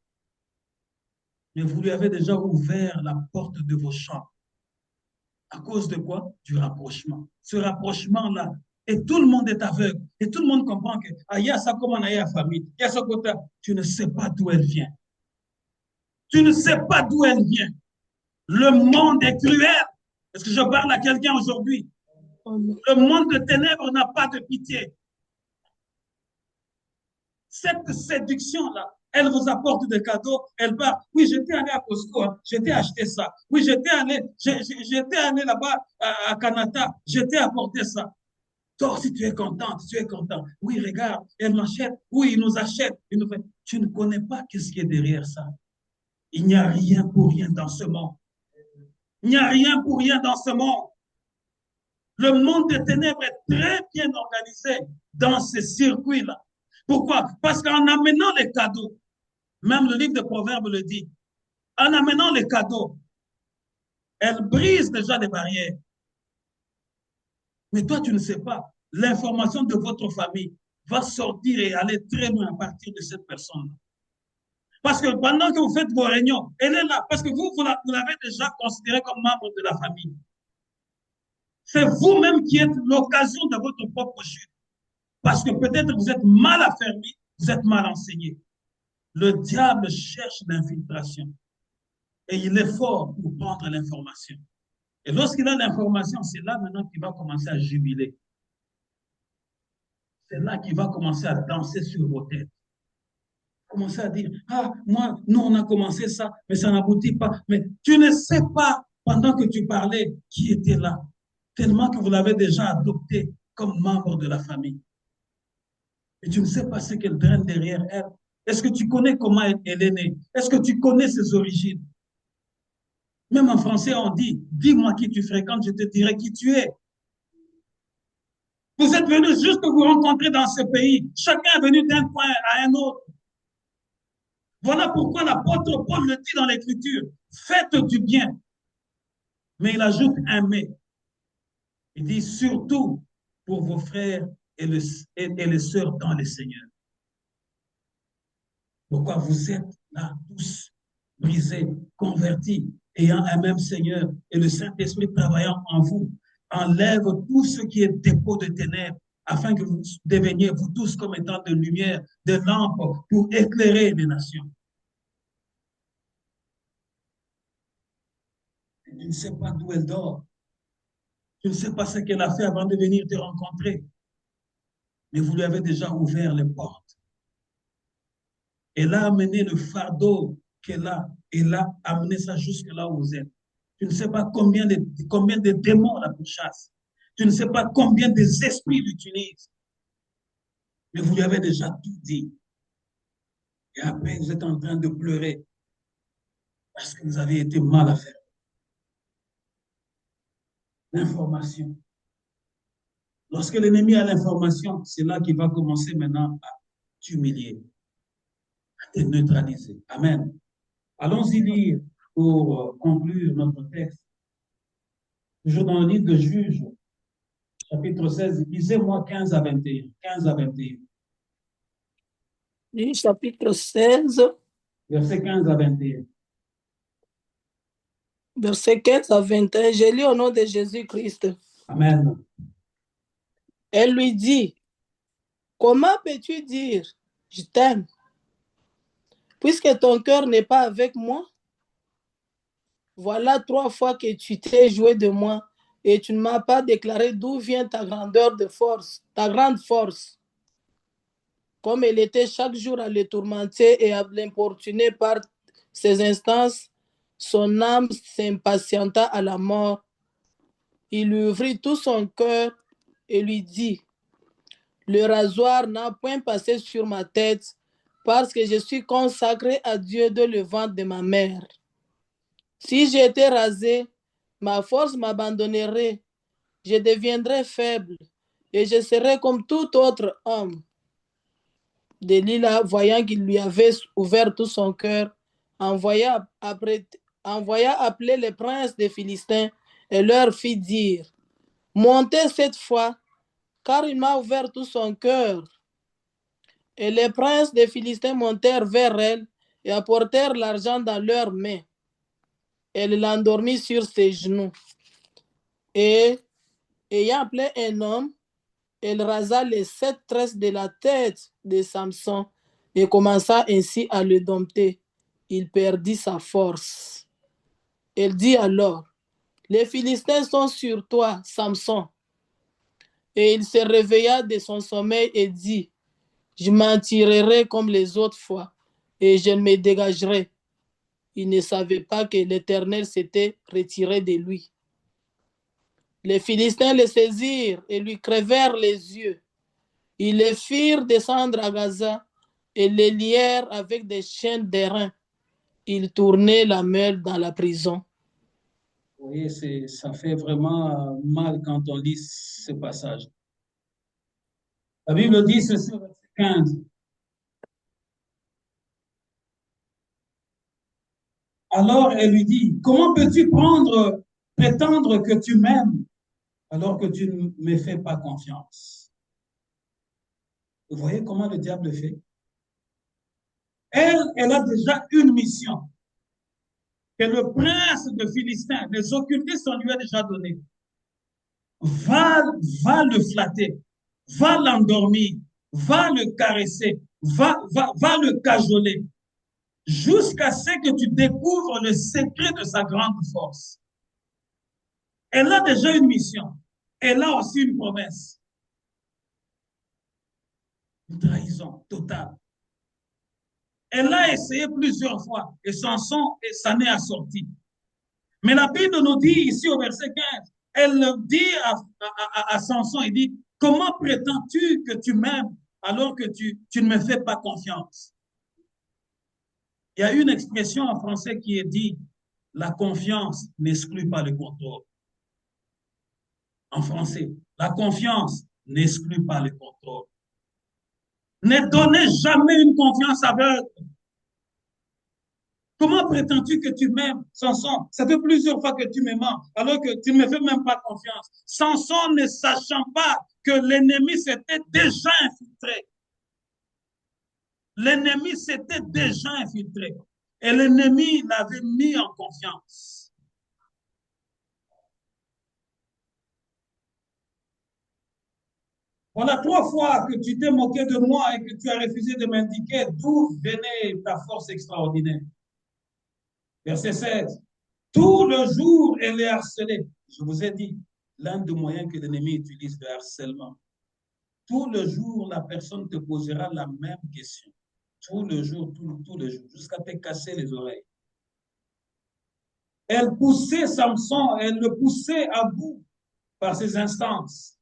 Mais vous lui avez déjà ouvert la porte de vos chambres. À cause de quoi? Du rapprochement. Ce rapprochement-là. Et tout le monde est aveugle. Et tout le monde comprend que il y a ça comme on a la famille. Il y a ce côté. Tu ne sais pas d'où elle vient. Tu ne sais pas d'où elle vient. Le monde est cruel. Est-ce que je parle à quelqu'un aujourd'hui? Le monde de ténèbres n'a pas de pitié. Cette séduction-là, elle vous apporte des cadeaux, elle part. Oui, j'étais allé à Costco, hein, j'étais acheté ça. Oui, j'étais allé là-bas à Canada, j'étais apporté ça. Toi aussi, tu es contente, tu es content. Oui, regarde, elle m'achète. Oui, il nous achète. Il nous fait. Tu ne connais pas qu'est-ce qui est derrière ça. Il n'y a rien pour rien dans ce monde. Il n'y a rien pour rien dans ce monde. Le monde des ténèbres est très bien organisé dans ces circuits-là. Pourquoi? Parce qu'en amenant les cadeaux, même le livre de Proverbes le dit, en amenant les cadeaux, elle brise déjà les barrières. Mais toi, tu ne sais pas. L'information de votre famille va sortir et aller très loin à partir de cette personne. Parce que pendant que vous faites vos réunions, elle est là. Parce que vous l'avez déjà considérée comme membre de la famille. C'est vous-même qui êtes l'occasion de votre propre chute. Parce que peut-être vous êtes mal affermi, vous êtes mal enseigné. Le diable cherche l'infiltration. Et il est fort pour prendre l'information. Et lorsqu'il a l'information, c'est là maintenant qu'il va commencer à jubiler. C'est là qu'il va commencer à danser sur vos têtes. Commencer à dire, ah, moi, nous, on a commencé ça, mais ça n'aboutit pas. Mais tu ne sais pas, pendant que tu parlais, qui était là. Tellement que vous l'avez déjà adopté comme membre de la famille. Et tu ne sais pas ce qu'elle draine derrière elle. Est-ce que tu connais comment elle est née? Est-ce que tu connais ses origines? Même en français, on dit, dis-moi qui tu fréquentes, je te dirai qui tu es. Vous êtes venus juste vous rencontrer dans ce pays. Chacun est venu d'un point à un autre. Voilà pourquoi l'apôtre Paul le dit dans l'Écriture. Faites du bien. Mais il ajoute un mais. Il dit surtout pour vos frères et les sœurs dans le Seigneur. Pourquoi vous êtes là tous brisés, convertis, ayant un même Seigneur et le Saint-Esprit travaillant en vous, enlève tout ce qui est dépôt de ténèbres afin que vous deveniez, vous tous, comme étant de lumière, de lampes pour éclairer les nations. Tu ne sais pas d'où elle dort. Tu ne sais pas ce qu'elle a fait avant de venir te rencontrer. Mais vous lui avez déjà ouvert les portes. Elle a amené le fardeau qu'elle a. Elle a amené ça jusque là où vous êtes. Tu ne sais pas combien de démons la pourchassent. Tu ne sais pas combien des esprits l'utilisent. Mais vous lui avez déjà tout dit. Et après, vous êtes en train de pleurer parce que vous avez été mal affairé. L'information. Lorsque l'ennemi a l'information, c'est là qu'il va commencer maintenant à t'humilier, à te neutraliser. Amen. Allons-y lire pour conclure notre texte. Toujours dans le livre de Juges, chapitre 16, lisez-moi 15 à 21. 15 à 21. Chapitre 16. Verset 15 à 21. Verset 15 à 21. Je lis au nom de Jésus-Christ. Amen. Elle lui dit, comment peux-tu dire, je t'aime, puisque ton cœur n'est pas avec moi? Voilà 3 fois que tu t'es joué de moi et tu ne m'as pas déclaré d'où vient ta grandeur de force, ta grande force. Comme elle était chaque jour à le tourmenter et à l'importuner par ses instances, son âme s'impatienta à la mort. Il lui ouvrit tout son cœur et lui dit, le rasoir n'a point passé sur ma tête parce que je suis consacré à Dieu dès le ventre de ma mère. Si j'étais rasé, ma force m'abandonnerait, je deviendrais faible et je serais comme tout autre homme. Delilah, voyant qu'il lui avait ouvert tout son cœur, envoya appeler les princes des Philistins et leur fit dire, montez cette fois, car il m'a ouvert tout son cœur. Et les princes des Philistins montèrent vers elle et apportèrent l'argent dans leurs mains. Elle l'endormit sur ses genoux. Et ayant appelé un homme, elle rasa les 7 tresses de la tête de Samson et commença ainsi à le dompter. Il perdit sa force. Elle dit alors, les Philistins sont sur toi, Samson. Et il se réveilla de son sommeil et dit, je m'en tirerai comme les autres fois et je me dégagerai. Il ne savait pas que l'Éternel s'était retiré de lui. Les Philistins le saisirent et lui crevèrent les yeux. Ils le firent descendre à Gaza et le lièrent avec des chaînes d'airain. Ils tournaient la meule dans la prison. Vous voyez, ça fait vraiment mal quand on lit ce passage. La Bible dit ceci au verset 15. Alors elle lui dit, comment peux-tu prétendre que tu m'aimes alors que tu ne me fais pas confiance? Vous voyez comment le diable fait? Elle a déjà une mission que le prince de Philistins, les occultistes, on lui a déjà donné. Va le flatter, va l'endormir, va le caresser, va le cajoler, jusqu'à ce que tu découvres le secret de sa grande force. Elle a déjà une mission. Elle a aussi une promesse. Une trahison totale. Elle l'a essayé plusieurs fois et Samson s'en est assorti. Mais la Bible nous dit ici au verset 15, elle dit à Samson, il dit, comment prétends-tu que tu m'aimes alors que tu ne me fais pas confiance? Il y a une expression en français qui est dit, la confiance n'exclut pas le contrôle. En français, la confiance n'exclut pas le contrôle. Ne donnez jamais une confiance aveugle. Comment prétends-tu que tu m'aimes, Samson? Ça fait plusieurs fois que tu me mens, alors que tu ne me fais même pas confiance. Samson ne sachant pas que l'ennemi s'était déjà infiltré. L'ennemi s'était déjà infiltré. Et l'ennemi l'avait mis en confiance. Voilà 3 fois que tu t'es moqué de moi et que tu as refusé de m'indiquer d'où venait ta force extraordinaire. Verset 16. Tout le jour, elle est harcelée. Je vous ai dit, l'un des moyens que l'ennemi utilise, le harcèlement. Tout le jour, la personne te posera la même question. Tout le jour, tout le jour, jusqu'à te casser les oreilles. Elle poussait Samson, elle le poussait à bout par ses instances.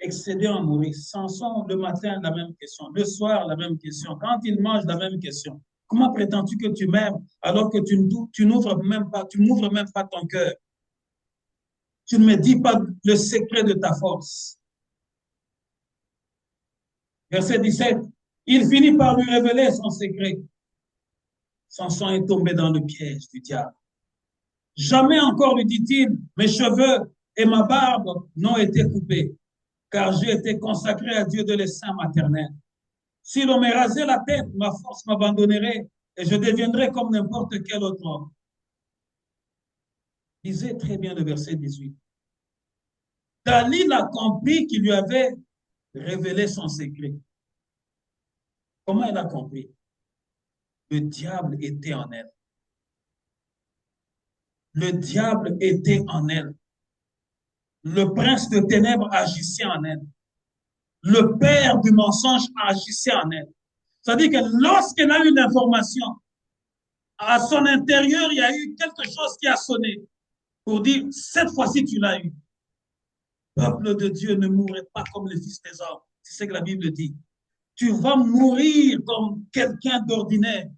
Excédé en mourir. Samson, le matin, la même question. Le soir, la même question. Quand il mange, la même question. Comment prétends-tu que tu m'aimes alors que tu n'ouvres même pas, tu m'ouvres même pas ton cœur? Tu ne me dis pas le secret de ta force. Verset 17. Il finit par lui révéler son secret. Samson est tombé dans le piège du diable. Jamais encore, lui dit-il, mes cheveux et ma barbe n'ont été coupés, car j'ai été consacré à Dieu de l'essaim maternel. Si l'on me rasait la tête, ma force m'abandonnerait et je deviendrais comme n'importe quel autre homme. Lisez très bien le verset 18. Dalila a compris qu'il lui avait révélé son secret. Comment elle a compris? Le diable était en elle. Le diable était en elle. Le prince de ténèbres agissait en elle. Le père du mensonge agissait en elle. C'est-à-dire que lorsqu'elle a eu l'information, à son intérieur, il y a eu quelque chose qui a sonné pour dire, cette fois-ci, tu l'as eu. Le peuple de Dieu ne mourrait pas comme les fils des hommes. C'est ce que la Bible dit. Tu vas mourir comme quelqu'un d'ordinaire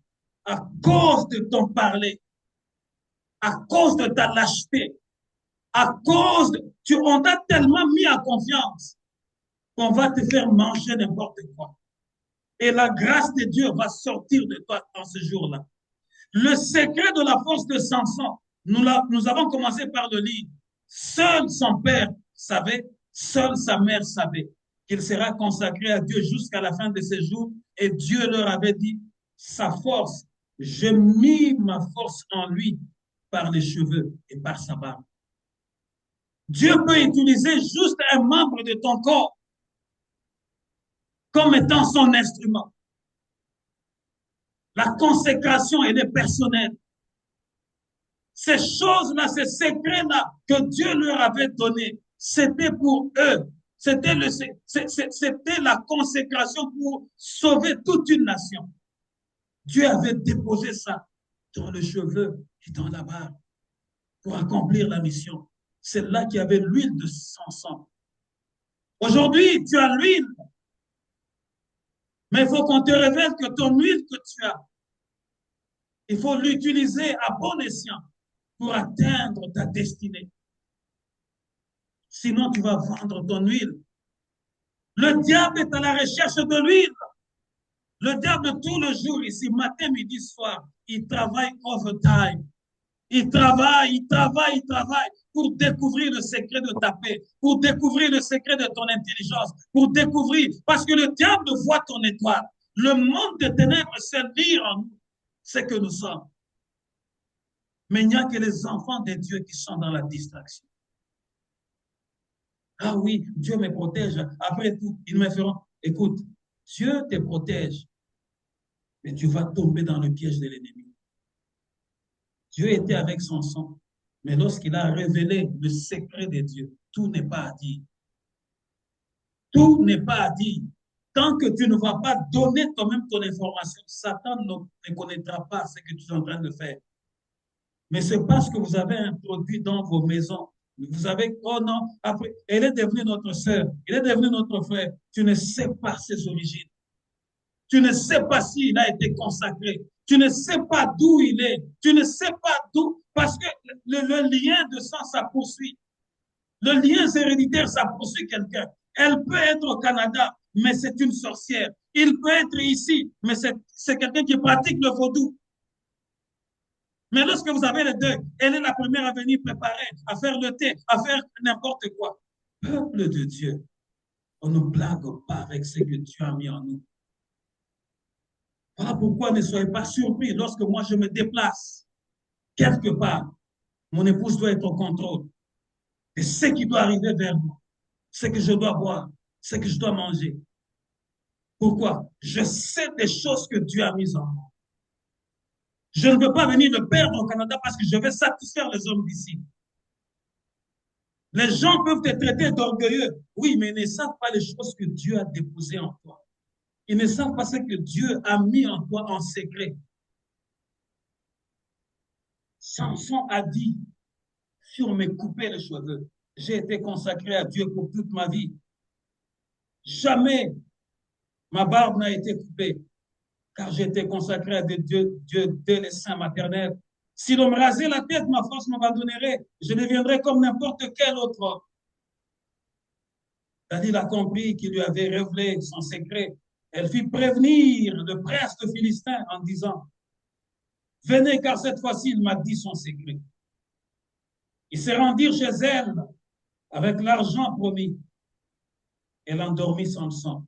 à cause de ton parler, à cause de ta lâcheté, à cause de... on t'a tellement mis en confiance qu'on va te faire manger n'importe quoi. Et la grâce de Dieu va sortir de toi dans ce jour-là. Le secret de la force de Samson, nous avons commencé par le lire. Seul son père savait, seule sa mère savait qu'il sera consacré à Dieu jusqu'à la fin de ses jours. Et Dieu leur avait dit, sa force, j'ai mis ma force en lui par les cheveux et par sa barbe. Dieu peut utiliser juste un membre de ton corps comme étant son instrument. La consécration, elle est personnelle. Ces choses-là, ces secrets-là que Dieu leur avait donnés, c'était pour eux. C'était la consécration pour sauver toute une nation. Dieu avait déposé ça dans le cheveu et dans la barbe pour accomplir la mission. C'est là qu'il y avait l'huile de Samson. Aujourd'hui, tu as l'huile, mais il faut qu'on te révèle que ton huile que tu as, il faut l'utiliser à bon escient pour atteindre ta destinée. Sinon, tu vas vendre ton huile. Le diable est à la recherche de l'huile. Le diable, tout le jour, ici, matin, midi, soir, il travaille overtime. Il travaille pour découvrir le secret de ta paix, pour découvrir le secret de ton intelligence, pour découvrir, parce que le diable voit ton étoile. Le monde des ténèbres sait lire en nous ce que nous sommes. Mais il n'y a que les enfants de Dieu qui sont dans la distraction. Ah oui, Dieu me protège. Après tout, ils me feront. Écoute, Dieu te protège, mais tu vas tomber dans le piège de l'ennemi. Dieu était avec son sang, mais lorsqu'il a révélé le secret de Dieu, tout n'est pas à dire. Tout n'est pas à dire. Tant que tu ne vas pas donner toi-même ton information, Satan ne connaîtra pas ce que tu es en train de faire. Mais c'est parce que vous avez introduit dans vos maisons. Vous avez, oh non, après, elle est devenue notre sœur, il est devenu notre frère. Tu ne sais pas ses origines. Tu ne sais pas s'il a été consacré. Tu ne sais pas d'où il est. Tu ne sais pas d'où, parce que le lien de sang, ça poursuit. Le lien héréditaire, ça poursuit quelqu'un. Elle peut être au Canada, mais c'est une sorcière. Il peut être ici, mais c'est quelqu'un qui pratique le vaudou. Mais lorsque vous avez les deux, elle est la première à venir préparer, à faire le thé, à faire n'importe quoi. Peuple de Dieu, on ne blague pas avec ce que Dieu a mis en nous. Voilà pourquoi ne soyez pas surpris lorsque moi je me déplace quelque part. Mon épouse doit être au contrôle de ce qui doit arriver vers moi, ce que je dois boire, ce que je dois manger. Pourquoi? Je sais des choses que Dieu a mises en moi. Je ne veux pas venir le perdre au Canada parce que je vais satisfaire les hommes d'ici. Les gens peuvent te traiter d'orgueilleux, oui, mais ils ne savent pas les choses que Dieu a déposées en toi. Ils ne savent pas ce que Dieu a mis en toi en secret. Samson a dit, si on me coupait les cheveux, j'ai été consacré à Dieu pour toute ma vie. Jamais ma barbe n'a été coupée, car j'ai été consacré à Dieu dès les seins maternels. Si l'on me rasait la tête, ma force m'abandonnerait. Je deviendrais comme n'importe quel autre homme. Daniel a compris qu'il lui avait révélé son secret. Elle fit prévenir le prince de Philistin en disant, venez car cette fois-ci il m'a dit son secret. Ils se rendirent chez elle avec l'argent promis. Elle endormit Samson.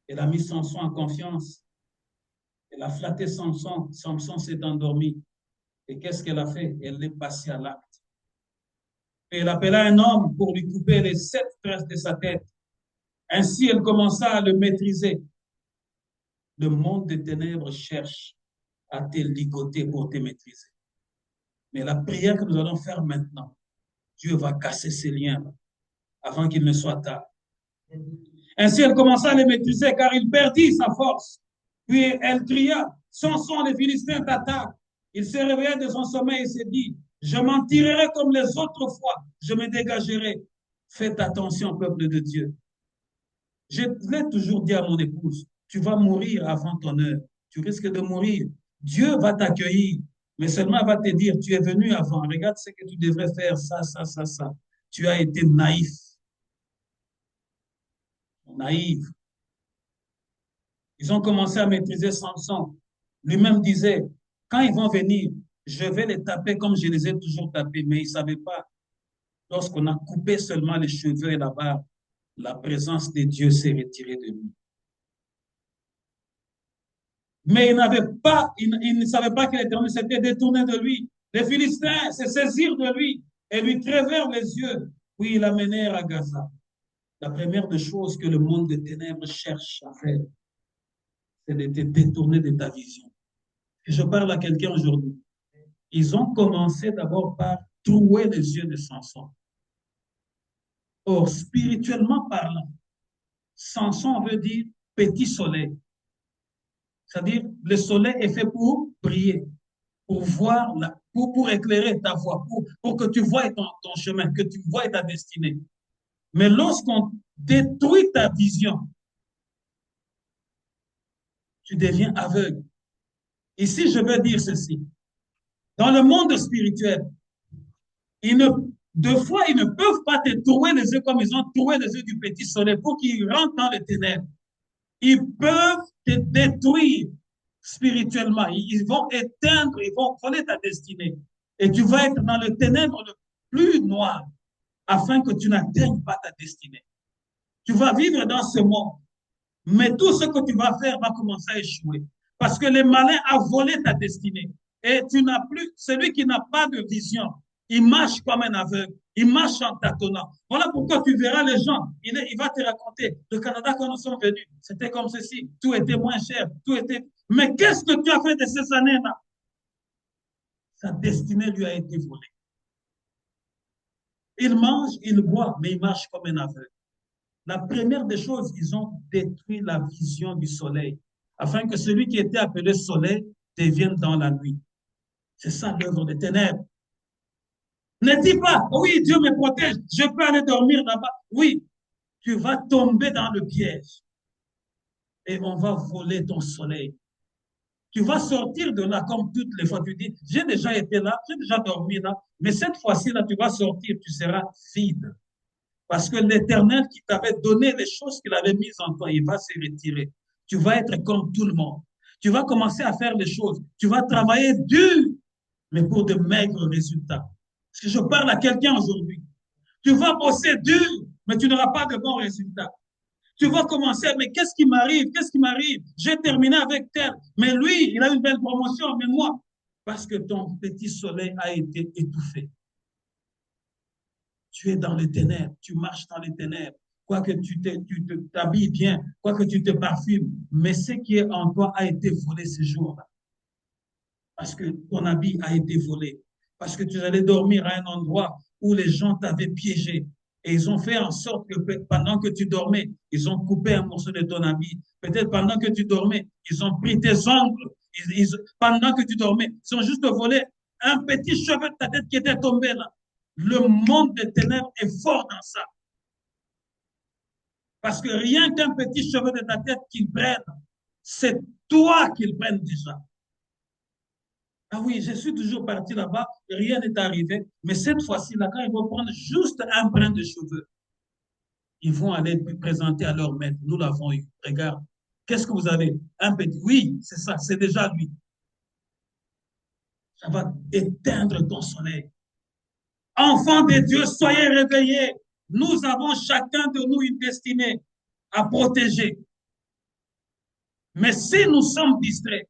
Elle a mis Samson en confiance. Elle a flatté Samson. Samson s'est endormi. Et qu'est-ce qu'elle a fait? Elle l'est passée à l'acte. Et elle appela un homme pour lui couper les 7 tresses de sa tête. Ainsi, elle commença à le maîtriser. Le monde des ténèbres cherche à te ligoter pour te maîtriser. Mais la prière que nous allons faire maintenant, Dieu va casser ces liens avant qu'il ne soit tard. Ainsi, elle commença à les maîtriser car il perdit sa force. Puis elle cria, Samson, les Philistins t'attaquent. Il se réveilla de son sommeil et s'est dit, je m'en tirerai comme les autres fois, je me dégagerai. Faites attention, peuple de Dieu. Je l'ai toujours dit à mon épouse, tu vas mourir avant ton heure. Tu risques de mourir. Dieu va t'accueillir, mais seulement va te dire, tu es venu avant. Regarde ce que tu devrais faire, ça, ça, ça, ça. Tu as été naïf. Naïf. Ils ont commencé à maîtriser Samson. Lui-même disait, quand ils vont venir, je vais les taper comme je les ai toujours tapés. Mais ils ne savaient pas. Lorsqu'on a coupé seulement les cheveux et la barbe, la présence de Dieu s'est retirée de lui. Mais il ne savait pas que l'Éternel s'était détourné de lui. Les Philistins se saisirent de lui et lui crevèrent les yeux, puis ils l'amenèrent à Gaza. La première des choses que le monde des ténèbres cherche à faire, c'est de te détourner de ta vision. Et je parle à quelqu'un aujourd'hui. Ils ont commencé d'abord par trouer les yeux de Samson. Or, spirituellement parlant, Samson veut dire petit soleil. C'est-à-dire, le soleil est fait pour briller, pour voir, pour éclairer ta voie, pour que tu vois ton chemin, que tu vois ta destinée. Mais lorsqu'on détruit ta vision, tu deviens aveugle. Ici, je veux dire ceci. Dans le monde spirituel, deux fois, ils ne peuvent pas te trouver les yeux comme ils ont trouvé les yeux du petit soleil pour qu'ils rentrent dans les ténèbres. Ils peuvent te détruire spirituellement. Ils vont éteindre, ils vont voler ta destinée. Et tu vas être dans le ténèbre le plus noir afin que tu n'atteignes pas ta destinée. Tu vas vivre dans ce monde, mais tout ce que tu vas faire va commencer à échouer. Parce que le malin a volé ta destinée. Et tu n'as plus, celui qui n'a pas de vision, il marche comme un aveugle, il marche en tâtonnant. Voilà pourquoi tu verras les gens, il va te raconter, le Canada quand nous sommes venus, c'était comme ceci, tout était moins cher, tout était... Mais qu'est-ce que tu as fait de ces années-là? Sa destinée lui a été volée. Il mange, il boit, mais il marche comme un aveugle. La première des choses, ils ont détruit la vision du soleil, afin que celui qui était appelé soleil devienne dans la nuit. C'est ça l'œuvre des ténèbres. Ne dis pas, oui, Dieu me protège, je peux aller dormir là-bas. Oui, tu vas tomber dans le piège et on va voler ton soleil. Tu vas sortir de là comme toutes les fois. Tu dis, j'ai déjà été là, j'ai déjà dormi là, mais cette fois-ci, là, tu vas sortir, tu seras vide. Parce que l'Éternel qui t'avait donné les choses qu'il avait mises en toi, il va se retirer. Tu vas être comme tout le monde. Tu vas commencer à faire les choses. Tu vas travailler dur, mais pour de maigres résultats. Si je parle à quelqu'un aujourd'hui, tu vas bosser dur, mais tu n'auras pas de bons résultats. Tu vas commencer, mais qu'est-ce qui m'arrive? Qu'est-ce qui m'arrive? J'ai terminé avec tel, mais lui, il a une belle promotion, mais moi, parce que ton petit soleil a été étouffé. Tu es dans les ténèbres, tu marches dans les ténèbres, quoique tu t'habilles bien, quoique tu te parfumes, mais ce qui est en toi a été volé ce jour-là. Parce que ton habit a été volé. Parce que tu allais dormir à un endroit où les gens t'avaient piégé. Et ils ont fait en sorte que pendant que tu dormais, ils ont coupé un morceau de ton habit. Peut-être pendant que tu dormais, ils ont pris tes ongles. Pendant que tu dormais, ils ont juste volé un petit cheveu de ta tête qui était tombé là. Le monde des ténèbres est fort dans ça. Parce que rien qu'un petit cheveu de ta tête qu'ils prennent, c'est toi qu'ils prennent déjà. Ah oui, je suis toujours parti là-bas, rien n'est arrivé, mais cette fois-ci, là, quand ils vont prendre juste un brin de cheveux, ils vont aller présenter à leur maître. Nous l'avons eu. Regarde, qu'est-ce que vous avez? Un petit. Oui, c'est ça, c'est déjà lui. Ça va éteindre ton soleil. Enfants de Dieu, soyez réveillés. Nous avons chacun de nous une destinée à protéger. Mais si nous sommes distraits,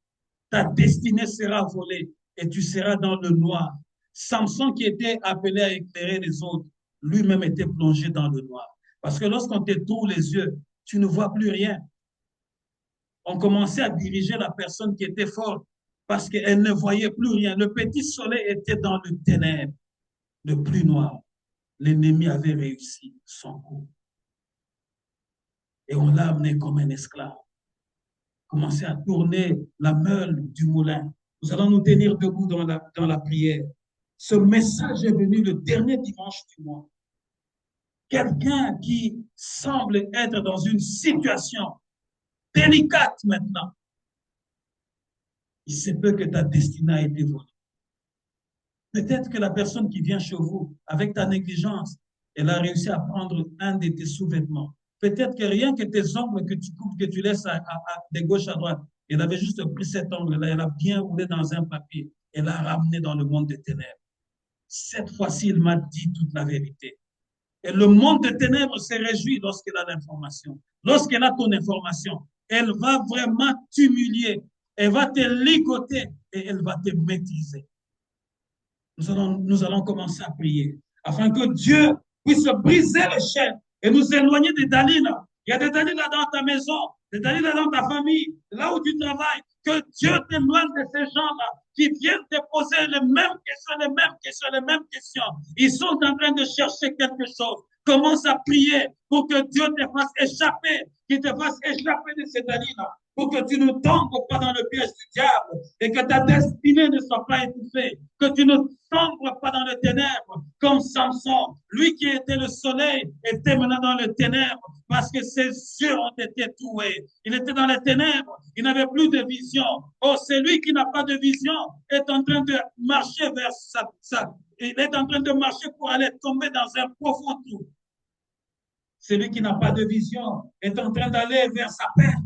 ta destinée sera volée et tu seras dans le noir. Samson, qui était appelé à éclairer les autres, lui-même était plongé dans le noir. Parce que lorsqu'on te tourne les yeux, tu ne vois plus rien. On commençait à diriger la personne qui était forte parce qu'elle ne voyait plus rien. Le petit soleil était dans le ténèbre, le plus noir. L'ennemi avait réussi son coup. Et on l'a amené comme un esclave. Commencer à tourner la meule du moulin. Nous allons nous tenir debout dans la prière. Ce message est venu le dernier dimanche du mois. Quelqu'un qui semble être dans une situation délicate maintenant. Il se peut que ta destinée a été volée. Peut-être que la personne qui vient chez vous, avec ta négligence, elle a réussi à prendre un de tes sous-vêtements. Peut-être que rien que tes ongles que tu coupes, que tu laisses de gauche à droite, elle avait juste pris cet ongle-là, elle a bien roulé dans un papier, elle l'a ramené dans le monde des ténèbres. Cette fois-ci, il m'a dit toute la vérité. Et le monde de ténèbres se réjouit lorsqu'elle a l'information. Lorsqu'elle a ton information, elle va vraiment t'humilier. Elle va te ligoter et elle va te maîtriser. Nous allons commencer à prier afin que Dieu puisse briser les chaînes et nous éloigner des Dalila. Il y a des Dalila dans ta maison, des Dalila dans ta famille, là où tu travailles. Que Dieu t'éloigne de ces gens-là qui viennent te poser les mêmes questions, les mêmes questions, les mêmes questions. Ils sont en train de chercher quelque chose. Commence à prier pour que Dieu te fasse échapper, qu'il te fasse échapper de ces Dalila, pour que tu ne tombes pas dans le piège du diable et que ta destinée ne soit pas étouffée, que tu ne sombres pas dans les ténèbres comme Samson, lui qui était le soleil était maintenant dans les ténèbres parce que ses yeux ont été troués. Il était dans les ténèbres, il n'avait plus de vision. Oh, celui qui n'a pas de vision est en train de marcher vers il est en train de marcher pour aller tomber dans un profond trou. Celui qui n'a pas de vision est en train d'aller vers sa perte.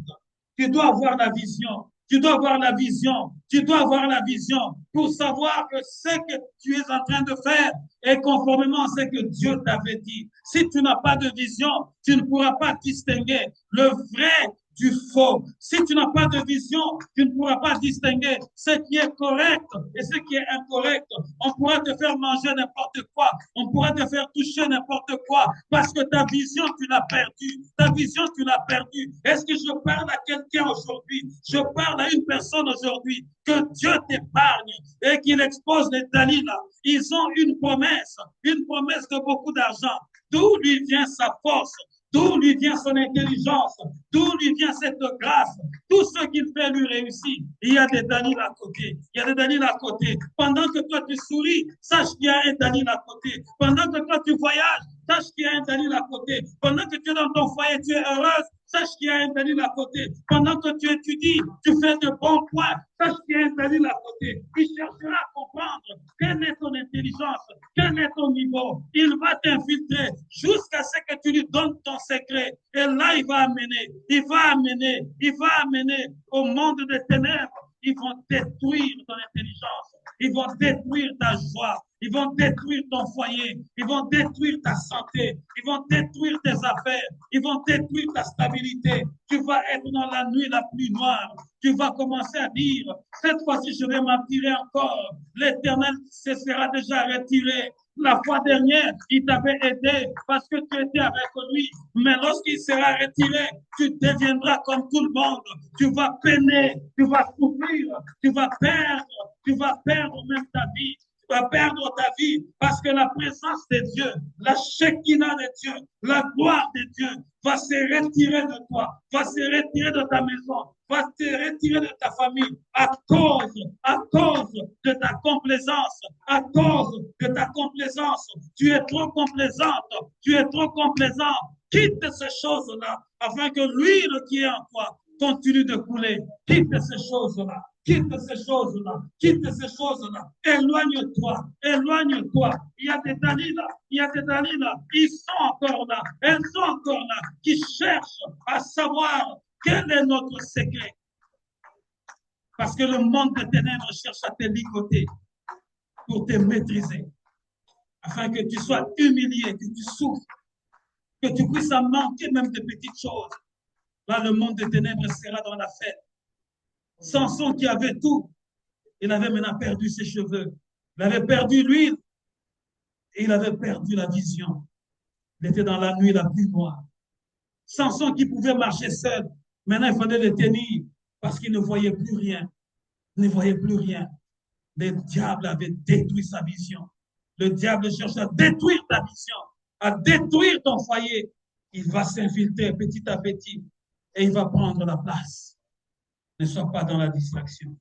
Tu dois avoir la vision. Tu dois avoir la vision. Tu dois avoir la vision pour savoir que ce que tu es en train de faire est conformément à ce que Dieu t'avait dit. Si tu n'as pas de vision, tu ne pourras pas distinguer le vrai du faux. Si tu n'as pas de vision, tu ne pourras pas distinguer ce qui est correct et ce qui est incorrect. On pourra te faire manger n'importe quoi. On pourra te faire toucher n'importe quoi parce que ta vision, tu l'as perdue. Ta vision, tu l'as perdue. Est-ce que je parle à quelqu'un aujourd'hui? Je parle à une personne aujourd'hui. Que Dieu t'épargne et qu'il expose les Dalila. Ils ont une promesse de beaucoup d'argent. D'où lui vient sa force? D'où lui vient son intelligence? D'où lui vient cette grâce? Tout ce qu'il fait lui réussit. Il y a des Dalil à côté. Il y a des Dalil à côté. Pendant que toi tu souris, sache qu'il y a un Dalil à côté. Pendant que toi tu voyages, sache qu'il y a un Dalil à côté. Pendant que tu es dans ton foyer, tu es heureuse, sache qu'il y a un Dalil à côté. Pendant que tu étudies, tu fais de bons points, sache qu'il y a un Dalil à côté. Il cherchera à comprendre quelle est ton intelligence, quel est ton niveau. Il va t'infiltrer jusqu'à ce que tu lui donnes ton secret. Et là, il va amener au monde des ténèbres. Ils vont détruire ton intelligence. Ils vont détruire ta joie. Ils vont détruire ton foyer. Ils vont détruire ta santé. Ils vont détruire tes affaires. Ils vont détruire ta stabilité. Tu vas être dans la nuit la plus noire. Tu vas commencer à dire, cette fois-ci, je vais m'en tirer encore. L'Éternel se sera déjà retiré. La fois dernière, il t'avait aidé parce que tu étais avec lui. Mais lorsqu'il sera retiré, tu deviendras comme tout le monde. Tu vas peiner, tu vas souffrir, tu vas perdre même ta vie. Tu vas perdre ta vie parce que la présence de Dieu, la Shekinah de Dieu, la gloire de Dieu va se retirer de toi, va se retirer de ta maison, va se retirer de ta famille à cause de ta complaisance, à cause de ta complaisance. Tu es trop complaisante, tu es trop complaisant. Quitte ces choses-là afin que l'huile qui est en toi continue de couler. Quitte ces choses-là. Quitte ces choses-là, quitte ces choses-là, éloigne-toi, éloigne-toi. Il y a des Dalila, ils sont encore là, elles sont encore là, qui cherchent à savoir quel est notre secret. Parce que le monde des ténèbres cherche à te ligoter pour te maîtriser, afin que tu sois humilié, que tu souffres, que tu puisses en manquer même de petites choses. Là, le monde des ténèbres sera dans la fête. Samson qui avait tout, il avait maintenant perdu ses cheveux, il avait perdu l'huile et il avait perdu la vision. Il était dans la nuit la plus noire. Samson qui pouvait marcher seul, maintenant il fallait le tenir parce qu'il ne voyait plus rien. Il ne voyait plus rien. Le diable avait détruit sa vision. Le diable cherche à détruire ta vision, à détruire ton foyer. Il va s'infiltrer petit à petit et il va prendre la place. Ne sois pas dans la distraction.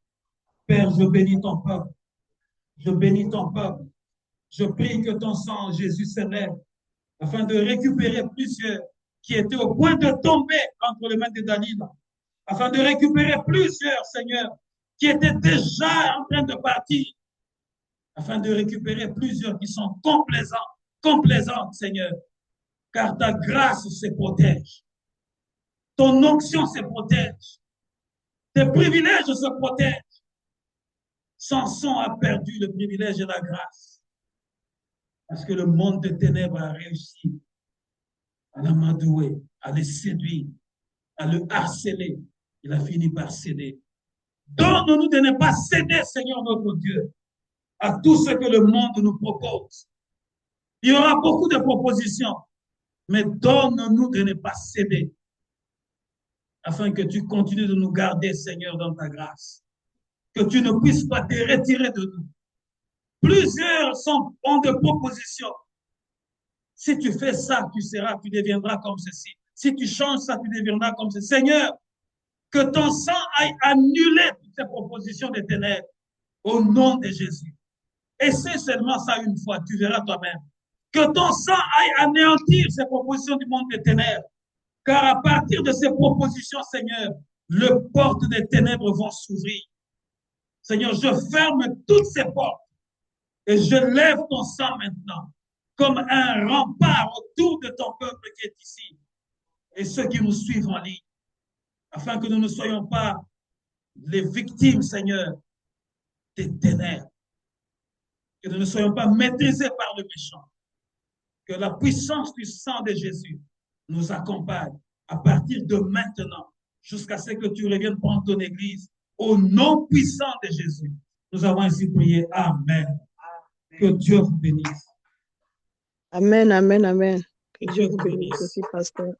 Père, je bénis ton peuple. Je bénis ton peuple. Je prie que ton sang, Jésus, s'élève afin de récupérer plusieurs qui étaient au point de tomber entre les mains de Dalila. Afin de récupérer plusieurs, Seigneur, qui étaient déjà en train de partir. Afin de récupérer plusieurs qui sont complaisantes, Seigneur. Car ta grâce se protège. Ton onction se protège. Tes privilèges se protègent. Samson a perdu le privilège et la grâce. Parce que le monde des ténèbres a réussi à l'amadouer, à le séduire, à le harceler. Il a fini par céder. Donne-nous de ne pas céder, Seigneur notre Dieu, à tout ce que le monde nous propose. Il y aura beaucoup de propositions, mais donne-nous de ne pas céder, afin que tu continues de nous garder, Seigneur, dans ta grâce. Que tu ne puisses pas te retirer de nous. Plusieurs ont de propositions. Si tu fais ça, tu deviendras comme ceci. Si tu changes ça, tu deviendras comme ceci. Seigneur, que ton sang aille annuler toutes ces propositions de ténèbres au nom de Jésus. Essaie seulement ça une fois, tu verras toi-même. Que ton sang aille anéantir ces propositions du monde des ténèbres. Car à partir de ces propositions, Seigneur, les portes des ténèbres vont s'ouvrir. Seigneur, je ferme toutes ces portes et je lève ton sang maintenant comme un rempart autour de ton peuple qui est ici et ceux qui nous suivent en ligne, afin que nous ne soyons pas les victimes, Seigneur, des ténèbres, que nous ne soyons pas maîtrisés par le méchant, que la puissance du sang de Jésus nous accompagne à partir de maintenant jusqu'à ce que tu reviennes prendre ton Église au nom puissant de Jésus. Nous avons ainsi prié. Amen. Que Dieu vous bénisse. Amen, amen, amen. Que Dieu vous bénisse aussi, pasteur.